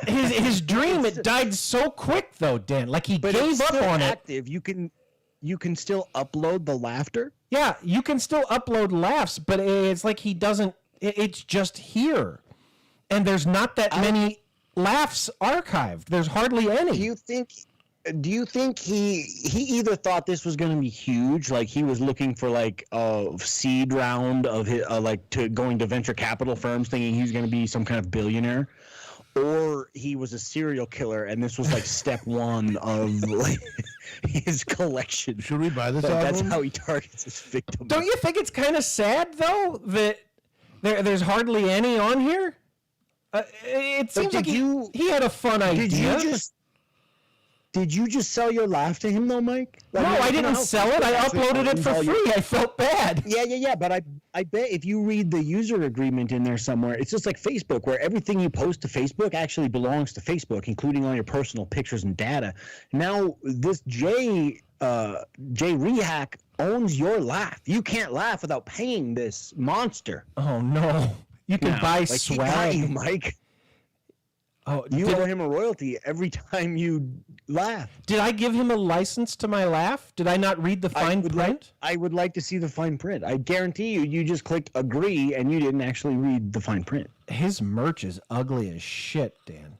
his dream. It died so quick, though, Dan. Like he gave up on active. You can still upload the laughter. Yeah, you can still upload laughs, but it's like he doesn't. It's just here, and there's not that many laughs archived. There's hardly any. Do you think he either thought this was going to be huge, like he was looking for like a seed round of his, like to going to venture capital firms, thinking he was going to be some kind of billionaire, or he was a serial killer and this was like step one of like his collection? Should we buy this album? That's how he targets his victims. Don't you think it's kind of sad though that there's hardly any on here? It seems like he had a fun idea. Did you just sell your laugh to him though, Mike? No, I didn't sell it. I uploaded it for free. I felt bad. Yeah. But I bet if you read the user agreement in there somewhere, it's just like Facebook, where everything you post to Facebook actually belongs to Facebook, including all your personal pictures and data. Now, this Jay Rehack owns your laugh. You can't laugh without paying this monster. Oh, no. You can buy swag. He got you, Mike. Oh, you owe him a royalty every time you laugh. Did I give him a license to my laugh? Did I not read the fine print? I would like to see the fine print. I guarantee you just clicked agree and you didn't actually read the fine print. His merch is ugly as shit, Dan.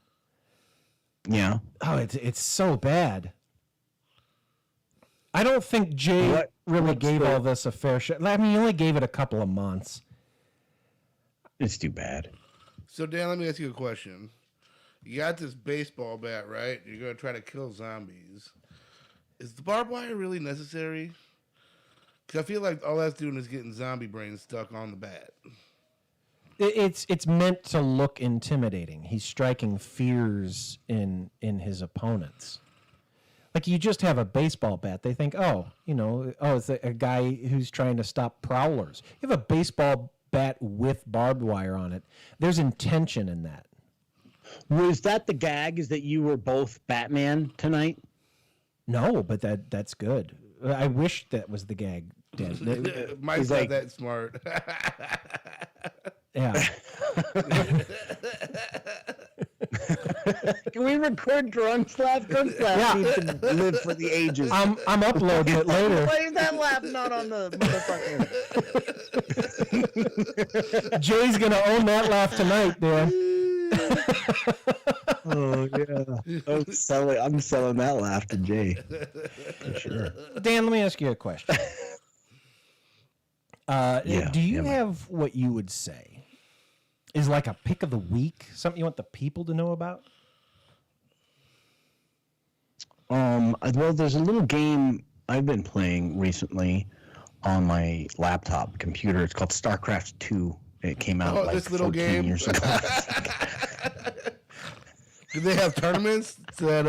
Yeah. Oh, it's so bad. I don't think Jay really gave all this a fair shot. I mean, he only gave it a couple of months. It's too bad. So, Dan, let me ask you a question. You got this baseball bat, right? You're going to try to kill zombies. Is the barbed wire really necessary? Because I feel like all that's doing is getting zombie brains stuck on the bat. It's meant to look intimidating. He's striking fears in his opponents. Like, you just have a baseball bat. They think, it's a guy who's trying to stop prowlers. You have a baseball bat with barbed wire on it. There's intention in that. Was that the gag, is that you were both Batman tonight? No, but that's good. I wish that was the gag, Dan. Mike's not that smart. Yeah. Can we record drunk laugh? Drunk laugh needs to live for the ages. I'm uploading it later. Why is that laugh not on the motherfucker? Jay's gonna own that laugh tonight, Dan. Oh yeah, I'm selling that laugh to Jay. For sure. Dan, let me ask you a question. Do you have what you would say is like a pick of the week? Something you want the people to know about? Well, there's a little game I've been playing recently on my laptop computer. It's called Starcraft 2. It came out like this little 14 game years ago. Do they have tournaments that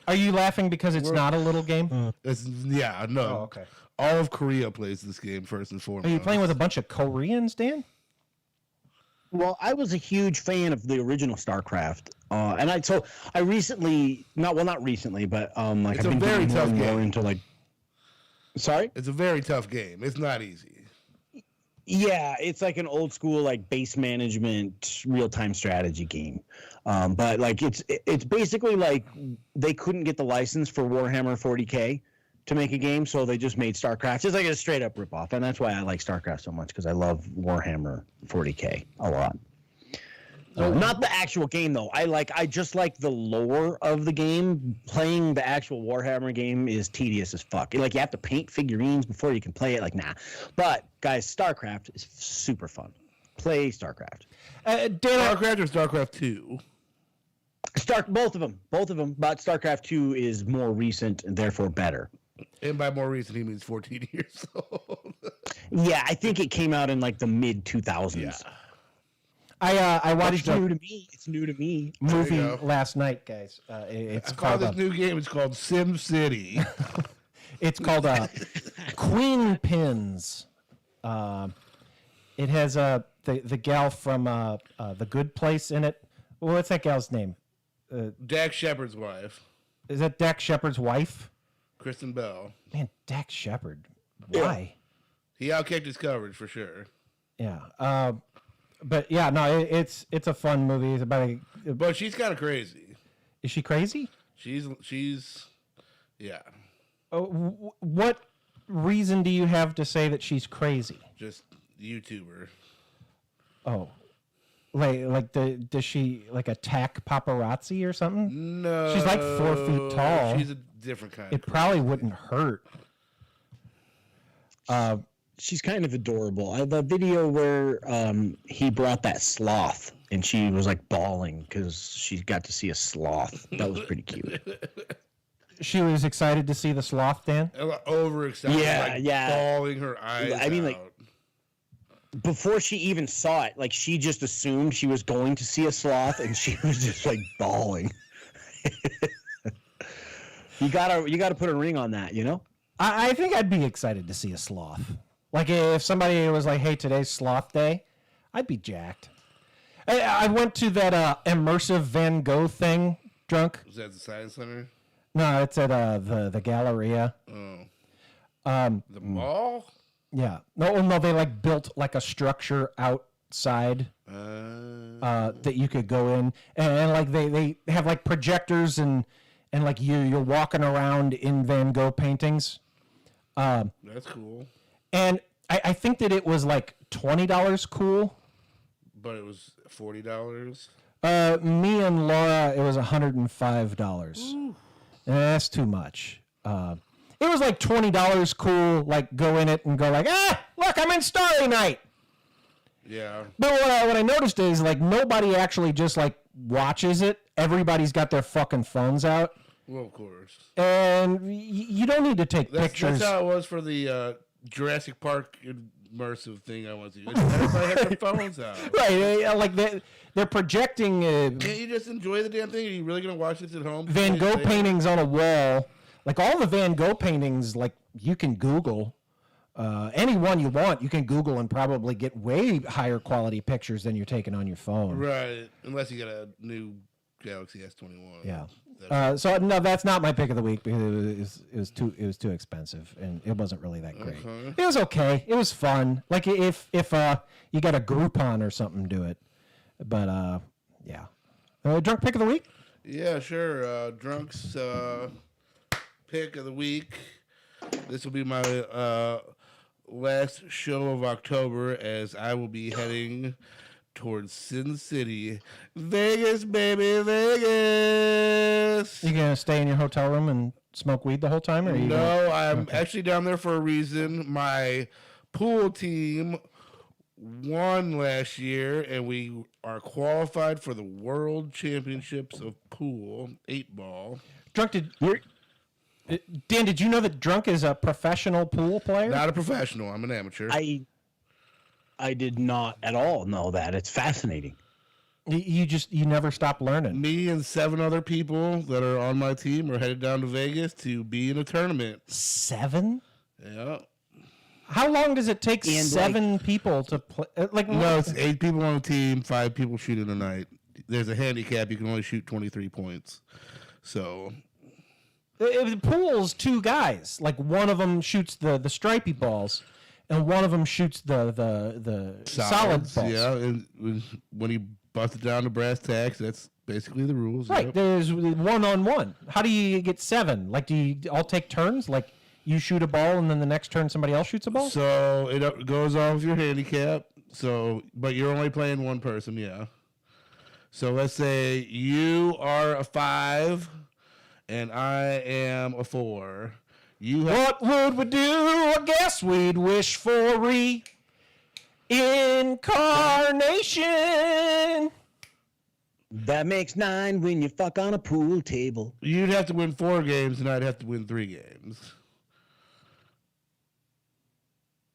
Are you laughing because it's not a little game? No. Oh, okay. All of Korea plays this game first and foremost. Are you playing with a bunch of Koreans, Dan? Well, I was a huge fan of the original StarCraft, and I recently, not recently, but it's I've been a very getting tough more game. into like. Sorry? It's a very tough game. It's not easy. Yeah, it's like an old school like base management real time strategy game, but like it's basically like they couldn't get the license for Warhammer 40K to make a game, so they just made StarCraft. It's like a straight up ripoff, and that's why I like StarCraft so much, because I love Warhammer 40K a lot. Not the actual game though. I just like the lore of the game. Playing the actual Warhammer game is tedious as fuck. Like, you have to paint figurines before you can play it. Like, nah. But guys, StarCraft is super fun. Play StarCraft. StarCraft or StarCraft 2? Both of them. But StarCraft 2 is more recent and therefore better. And by more recent, he means 14 years old. Yeah, I think it came out in like the mid 2000s. Yeah. I watched It's new to me. It's new to me. movie There you go. last night, guys. It's I call called this new game. It's called Sim City. It's called Queenpins. It has the gal from The Good Place in it. Well, what's that gal's name? Dax Shepard's wife, Is that Dax Shepard's wife? Kristen Bell. Man, Dax Shepard. Why? He outkicked his coverage for sure. Yeah. But yeah, no, it's a fun movie. It's about But she's kind of crazy. Is she crazy? She's yeah. What reason do you have to say that she's crazy? Just YouTuber. Oh. Does she like attack paparazzi or something? No. She's like 4 feet tall. She's a different kind. It probably wouldn't hurt. She's kind of adorable. The video where he brought that sloth and she was like bawling because she got to see a sloth. That was pretty cute. She was excited to see the sloth, Dan? Overexcited. Yeah, like yeah. Bawling her eyes I mean, out. like, before she even saw it, like she just assumed she was going to see a sloth and she was just like bawling. You gotta put a ring on that, you know? I think I'd be excited to see a sloth. Like if somebody was like, hey, today's sloth day, I'd be jacked. I went to that immersive Van Gogh thing, drunk. Was that the Science Center? No, it's at the Galleria. Oh. The mall? Yeah. No, they like built like a structure outside that you could go in, and like they have like projectors and like you're walking around in Van Gogh paintings. That's cool. And I think that it was like $20 cool. But it was $40. Me and Laura, it was $105. And that's too much. It was like $20 cool, like go in it and go like, look, I'm in Starry Night. Yeah. But what I noticed is like nobody actually just like watches it. Everybody's got their fucking phones out. Well, of course. And you don't need to take pictures. That's how it was for the Jurassic Park immersive thing I went to. Everybody had their phones out. Right, like they're projecting. Can't you just enjoy the damn thing? Are you really going to watch this at home? Van Gogh paintings on a wall. Like all the Van Gogh paintings, like you can Google any one you want. You can Google and probably get way higher quality pictures than you're taking on your phone. Right, unless you got a new Galaxy S21. Yeah. So no, that's not my pick of the week because it was too expensive and it wasn't really that great. It was okay. It was fun. Like if you got a Groupon or something, do it. But yeah. Drunk pick of the week? Yeah, sure. Drunk's pick of the week. This will be my last show of October as I will be heading towards Sin City, Vegas, baby, Vegas. You gonna stay in your hotel room and smoke weed the whole time, or no? I'm actually down there for a reason. My pool team won last year, and we are qualified for the World Championships of Pool 8-ball. Drunk, Dan, did you know that Drunk is a professional pool player? Not a professional. I'm an amateur. I did not at all know that. It's fascinating. You never stop learning. Me and 7 other people that are on my team are headed down to Vegas to be in a tournament. 7? Yeah. How long does it take 7 people to play? No, it's 8 people on a team, 5 people shooting a night. There's a handicap. You can only shoot 23 points. So the pool's 2 guys. Like one of them shoots the stripy balls, and one of them shoots the solid balls. Yeah, and when you bust it down to brass tacks, that's basically the rules. Right. Yep. There's 1-on-1. How do you get 7? Like, do you all take turns? Like, you shoot a ball, and then the next turn somebody else shoots a ball? So it goes on with your handicap. So, but you're only playing one person, yeah. So let's say you are a 5, and I am a 4. What would we do? I guess we'd wish for reincarnation. That makes 9 when you fuck on a pool table. You'd have to win 4 games, and I'd have to win 3 games.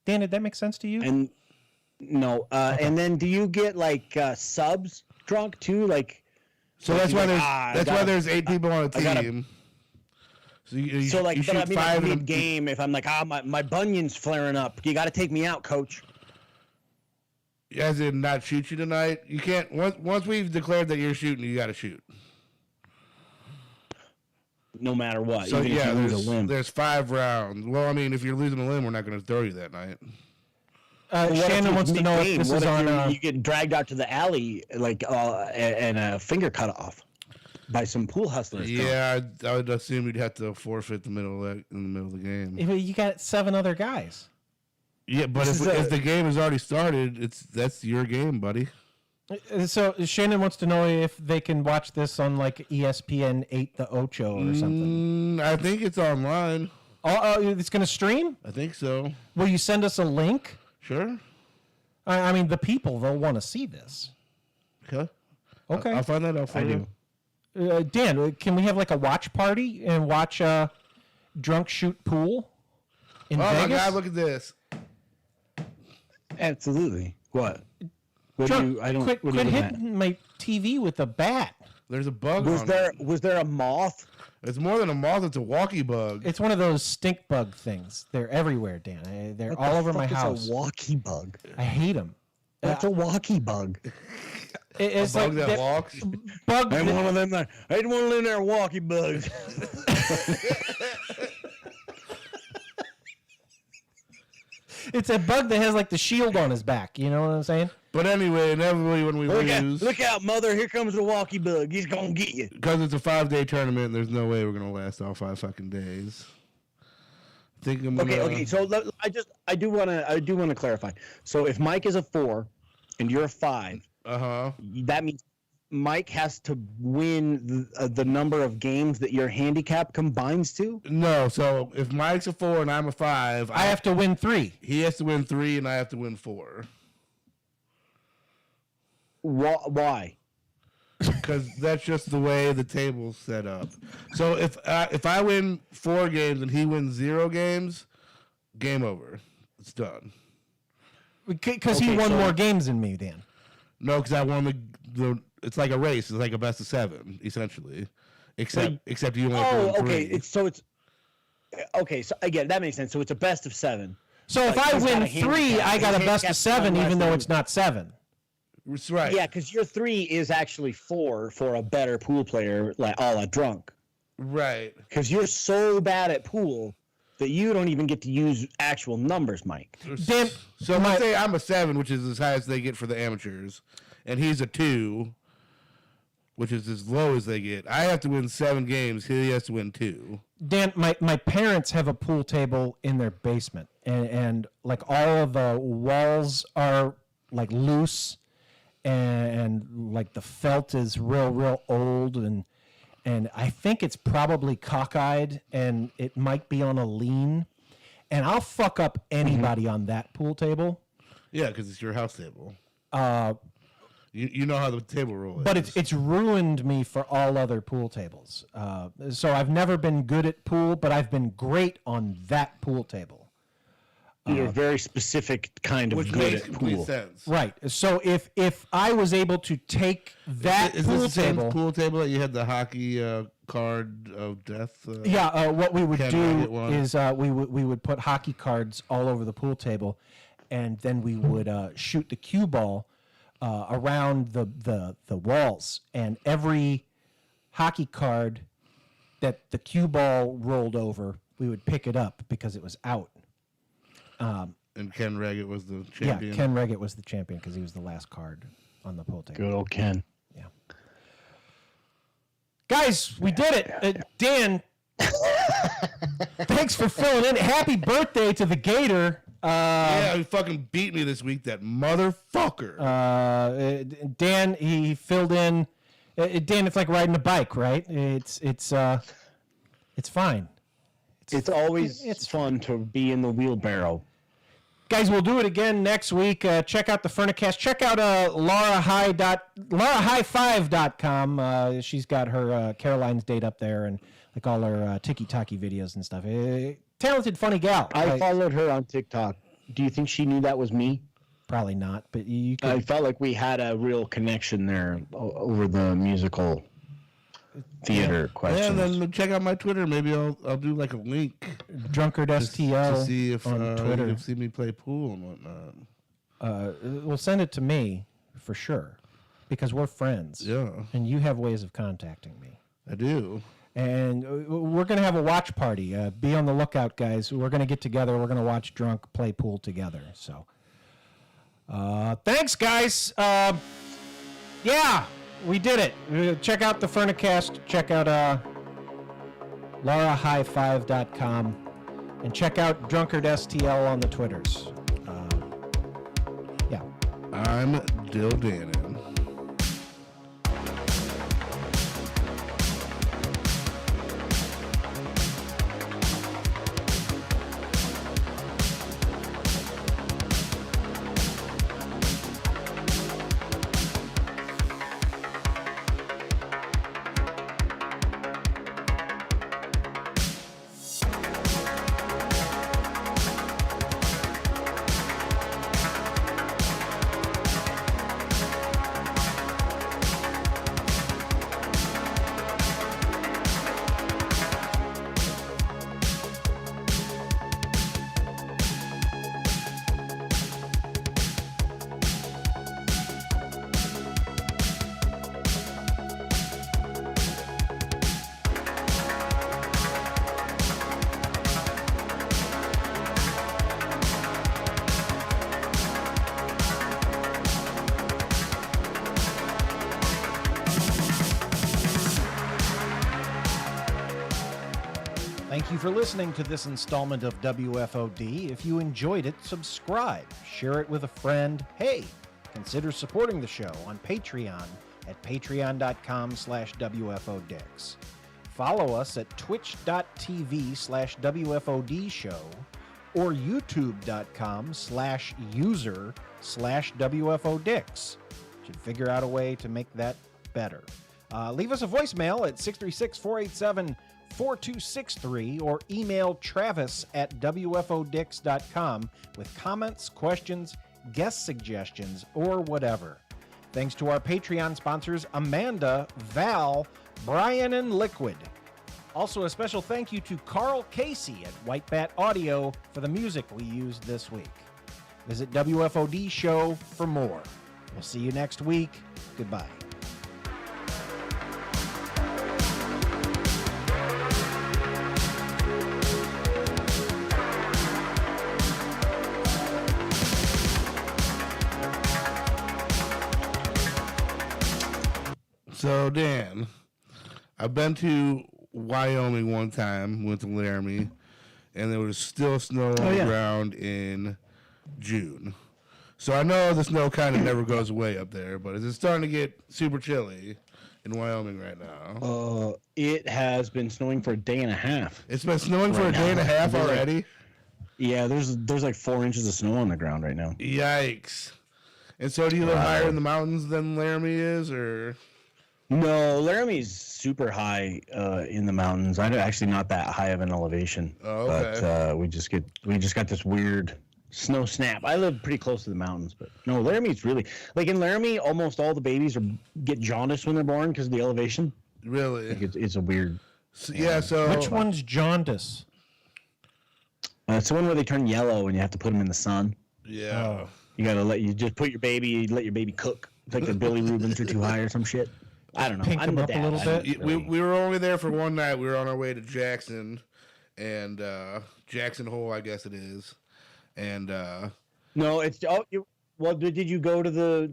Dan, did that make sense to you? And no, and then do you get like subs drunk too? Like, so that's why there's 8 people on a team. But I mean, like mid-game, if I'm like, my bunion's flaring up, you got to take me out, coach. As in, not shoot you tonight. You can't. Once we've declared that you're shooting, you got to shoot. No matter what. So yeah, there's 5 rounds. Well, I mean, if you're losing a limb, we're not going to throw you that night. Shannon wants to know if this is on. You get dragged out to the alley and a finger cut off by some pool hustlers. Yeah, I would assume you'd have to forfeit in the middle of the game. You got 7 other guys. Yeah, but if the game has already started, that's your game, buddy. So Shannon wants to know if they can watch this on like ESPN 8 the Ocho or something. I think it's online. Oh, it's going to stream? I think so. Will you send us a link? Sure. I mean, the people, they'll want to see this. Okay. I'll find that out for you. Dan, can we have like a watch party and watch drunk shoot pool in Vegas? Oh my God, look at this. Absolutely. What? Quit hitting my TV with a bat. There's a bug. Was there a moth? It's more than a moth. It's a walkie bug. It's one of those stink bug things. They're everywhere, Dan. They're all over my house. A walkie bug. I hate them. That's a walkie bug. It's a bug like that walks. Bug. I'm one of them. I ain't one of them there walkie bugs. It's a bug that has like the shield on his back. You know what I'm saying? But anyway, inevitably when we lose... Look out, mother. Here comes the walkie bug. He's going to get you. Because it's a 5-day tournament, there's no way we're going to last all 5 fucking days. Okay. So I do want to clarify. So if Mike is a 4 and you're a 5, that means Mike has to win the number of games that your handicap combines to? No, so if Mike's a 4 and I'm a 5... I have to win 3. He has to win 3 and I have to win 4. Why? Because that's just the way the table's set up. So if I win 4 games and he wins 0 games, game over. It's done. Because he won more games than me, Dan. No, because I won the. It's like a race. It's like a best of 7, essentially. Except you only. Okay. So again, that makes sense. So it's a best of 7. So if I win 3, I got a best of 7, even though it's not 7. That's right. Yeah, because your 3 is actually 4 for a better pool player, like a la drunk. Right. Because you're so bad at pool that you don't even get to use actual numbers, Mike. So let's say I'm a 7, which is as high as they get for the amateurs, and he's a 2, which is as low as they get. I have to win 7 games. He has to win 2. Dan, my parents have a pool table in their basement, and like all of the walls are like loose. And like the felt is real old, and I think it's probably cockeyed, and it might be on a lean, and I'll fuck up anybody on that pool table. Yeah, because it's your house table. You know how the table roll is. But it's ruined me for all other pool tables. So I've never been good at pool, but I've been great on that pool table. You're a very specific kind of which good makes at complete pool. sense. Right. So if I was able to take that is pool this the table, same pool table that you had the hockey card of death? What we would do one? is we would put hockey cards all over the pool table, and then we would shoot the cue ball around the walls, and every hockey card that the cue ball rolled over, we would pick it up because it was out. And Ken Reggett was the champion. Yeah, Ken Reggett was the champion because he was the last card on the pool table. Good old Ken. Yeah. Guys, we did it. Dan, thanks for filling in. Happy birthday to the Gator. Yeah, he fucking beat me this week, that motherfucker. Dan, he filled in. Dan, it's like riding a bike, right? It's fine. It's always fun to be in the wheelbarrow. Guys, we'll do it again next week. Check out the Firnecast. Check out LauraHigh5.com. She's got her Caroline's date up there and like all her tiki-taki videos and stuff. Talented, funny gal. I followed her on TikTok. Do you think she knew that was me? Probably not, but you could. I felt like we had a real connection there over the musical theater questions. Yeah, then check out my Twitter. Maybe I'll do like a link. Drunkard STL to see if on Twitter. you can see me play pool and whatnot. Well, send it to me for sure, because we're friends. Yeah. And you have ways of contacting me. I do. And we're going to have a watch party. Be on the lookout, guys. We're going to get together. We're going to watch Drunk play pool together. So, thanks, guys. Yeah, we did it. Check out the Firnecast. Check out LauraHighFive.com. And check out Drunkard STL on the Twitters. Yeah. I'm Dill Dannon. Thank you for listening to this installment of WFOD. If you enjoyed it, subscribe, share it with a friend. Hey, consider supporting the show on Patreon at patreon.com/WFODix. Follow us at twitch.tv/WFOD show or youtube.com/user/WFODix. Should figure out a way to make that better. Leave us a voicemail at 636-487-4263 or email Travis at WFODix.com with comments, questions, guest suggestions, or whatever. Thanks to our Patreon sponsors, Amanda, Val, Brian, and Liquid. Also, a special thank you to Carl Casey at White Bat Audio for the music we used this week. Visit WFOD Show for more. We'll see you next week. Goodbye. So, Dan, I've been to Wyoming one time, went to Laramie, and there was still snow on the ground in June. So I know the snow kind of never goes away up there, but is it starting to get super chilly in Wyoming right now? It has been snowing for a day and a half. It's been snowing for a day and a half already? Yeah, there's like 4 inches of snow on the ground right now. Yikes. And so do you live higher in the mountains than Laramie is, or... No, Laramie's super high in the mountains. I'm actually not that high of an elevation. Oh, okay. But we just got this weird snow snap. I live pretty close to the mountains, but no, Laramie's really like in Laramie. Almost all the babies get jaundice when they're born because of the elevation. Really, like it's a weird. So which one's jaundice? It's the one where they turn yellow and you have to put them in the sun. Yeah, you just put your baby, let your baby cook. It's like the bilirubins are too high or some shit. I don't know. Pink them up a little bit. We were only there for one night. We were on our way to Jackson, and Jackson Hole, I guess it is. And no, it's well. Did you go to the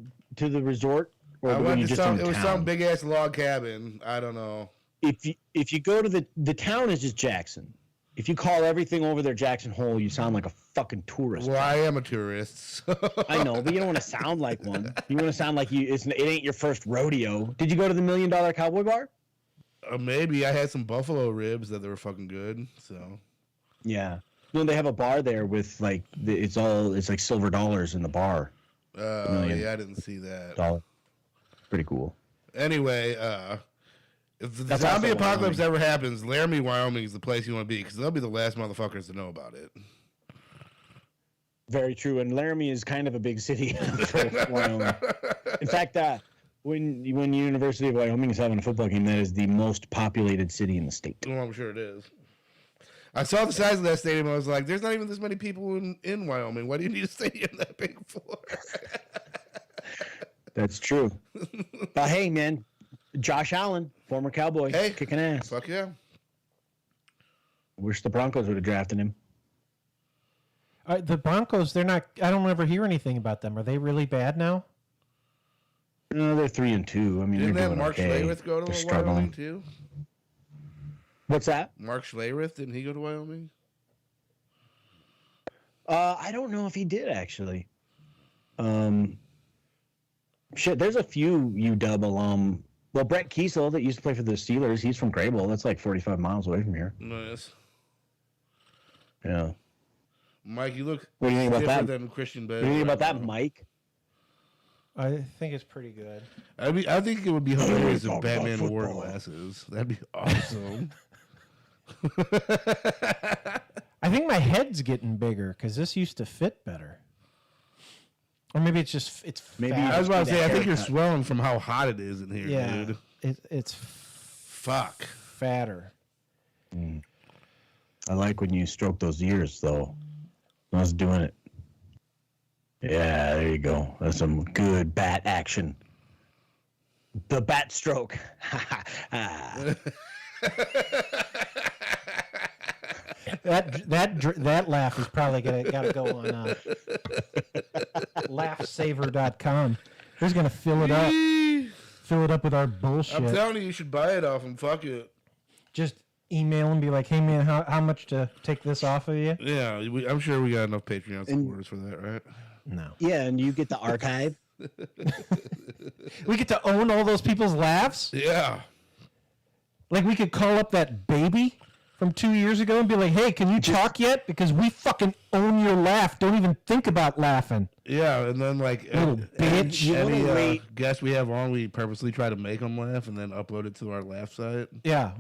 resort? Or I went to it was some big ass log cabin. I don't know. If you go to the town is just Jackson. If you call everything over there Jackson Hole, you sound like a fucking tourist. Well, I am a tourist. So. I know, but you don't want to sound like one. You want to sound like it ain't your first rodeo. Did you go to the $1 Million Cowboy Bar? Maybe. I had some buffalo ribs that they were fucking good. So. Yeah. No, they have a bar there with like it's like silver dollars in the bar. Yeah, I didn't see that. $1. Pretty cool. Anyway, if the zombie apocalypse ever happens, Laramie, Wyoming is the place you want to be because they'll be the last motherfuckers to know about it. Very true. And Laramie is kind of a big city for Wyoming. In fact, when University of Wyoming is having a football game, that is the most populated city in the state. Well, I'm sure it is. I saw the size of that stadium. I was like, there's not even this many people in Wyoming. What do you need a stadium that big for? That's true. But hey, man, Josh Allen, former Cowboy, kicking ass. Fuck yeah. Wish the Broncos would have drafted him. The Broncos, they're not. I don't ever hear anything about them. Are they really bad now? No, they're 3-2. I mean, didn't they're that doing Mark okay. Schlereth go to They're Wyoming struggling. too? What's that? Mark Schlereth, didn't he go to Wyoming? I don't know if he did actually. Shit, there's a few UW alum. Well, Brett Kiesel that used to play for the Steelers, he's from Grable. That's like 45 miles away from here. Nice. Yeah. Mike, you look What do you think about different that? than Christian What Bale. do you think right about that, now. Mike? I think it's pretty good. I think it would be hilarious if Batman wore glasses. That'd be awesome. I think my head's getting bigger because this used to fit better. Or maybe it's just Maybe fat. I was about to say, I think you're haircut. swelling from how hot it is in here, Yeah, dude. it's Fuck. fatter. I like when you stroke those ears, though. I was doing it. Yeah, there you go. That's some good bat action. The bat stroke. That laugh is probably got to go on laughsaver.com. Who's gonna fill it up? Fill it up with our bullshit. I'm telling you, you should buy it off him. Fuck it. Just email and be like, "Hey man, how much to take this off of you?" Yeah, I'm sure we got enough Patreon supporters for that, right? No. Yeah, and you get the archive. We get to own all those people's laughs. Yeah. Like we could call up that baby from 2 years ago and be like, "Hey, can you talk yet? Because we fucking own your laugh. Don't even think about laughing." Yeah, and then like Little bitch. any guest we have on, we purposely try to make them laugh and then upload it to our laugh site. Yeah,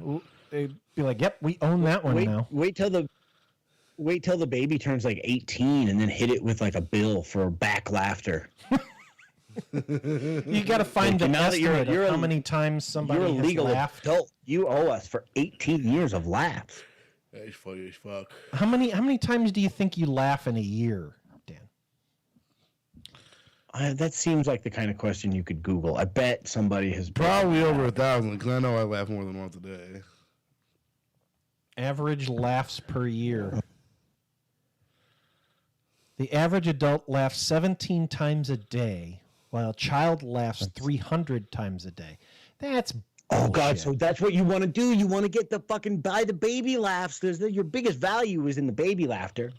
they'd be like, "Yep, we own that one now." Wait till the baby turns like 18 and then hit it with like a bill for back laughter. You got to find the now that estimate you're of a- how many times somebody You're a has legal laughed. adult. You owe us for 18 years of laughs. It's funny as fuck. How many times do you think you laugh in a year, Dan? That seems like the kind of question you could Google. I bet somebody has Probably over 1,000, because I know I laugh more than once a day. Average laughs per year. The average adult laughs 17 times a day, while a child laughs 300 times a day. That's Oh God! bullshit. So that's what you want to do. You want to get the fucking buy the baby laughs because your biggest value is in the baby laughter.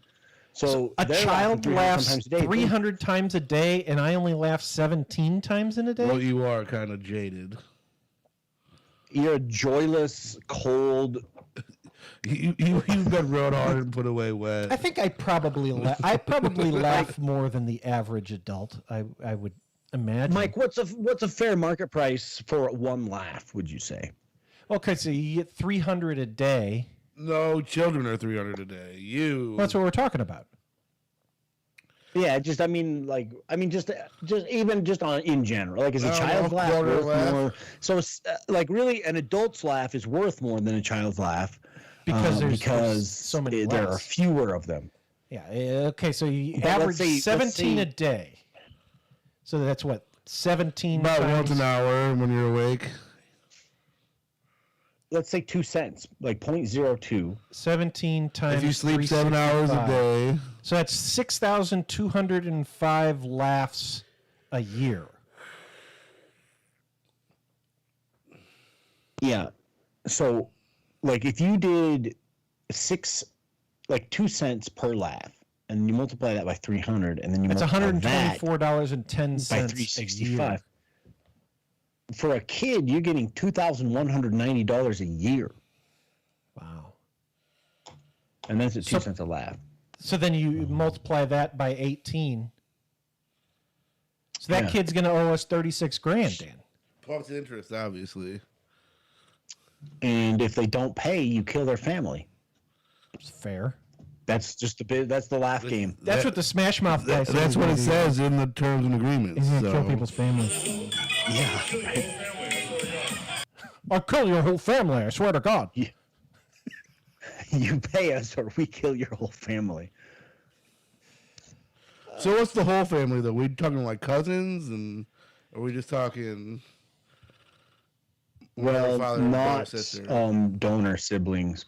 So a they're child laughing 300 laughs sometimes a day, too. 300 times a day, and I only laugh 17 times in a day. Well, you are kind of jaded. You're a joyless, cold. You've been rode hard and put away wet. I think I probably laugh more than the average adult. I would imagine. Mike, what's a fair market price for one laugh? Would you say? Okay, so you get 300 a day. No, children are 300 a day. You. That's what we're talking about. Yeah, just even on in general, like is a child's laugh quarter worth more? So really, an adult's laugh is worth more than a child's laugh Because so many there are less. fewer of them. Yeah. Okay, so you But average let's 17 say- a day. So that's what 17 About times. once an hour when you're awake. Let's say 2 cents, like 0.02. 17 times. If you sleep 7 hours a 365. day. So that's 6,205 laughs a year. Yeah. So, like, if you did 2 cents per laugh, and you multiply that by 300, and then you That's multiply that $124.10 by a year. 365. For a kid, you're getting $2,190 a year, Wow. and that's at 2 cents a laugh. So then you multiply that by 18. So that kid's going to owe us 36 grand, Dan. Plus interest, obviously. And if they don't pay, you kill their family. It's fair. That's just a bit. That's the laugh game. That's what the Smash Mouth guy said. That's what it says in the terms and agreements. He's gonna kill people's families. Yeah. I'll kill your whole family. I swear to God. Yeah. You pay us, or we kill your whole family. So what's the whole family though? We talking like cousins, and are we just talking? Well, father, not sister? donor siblings,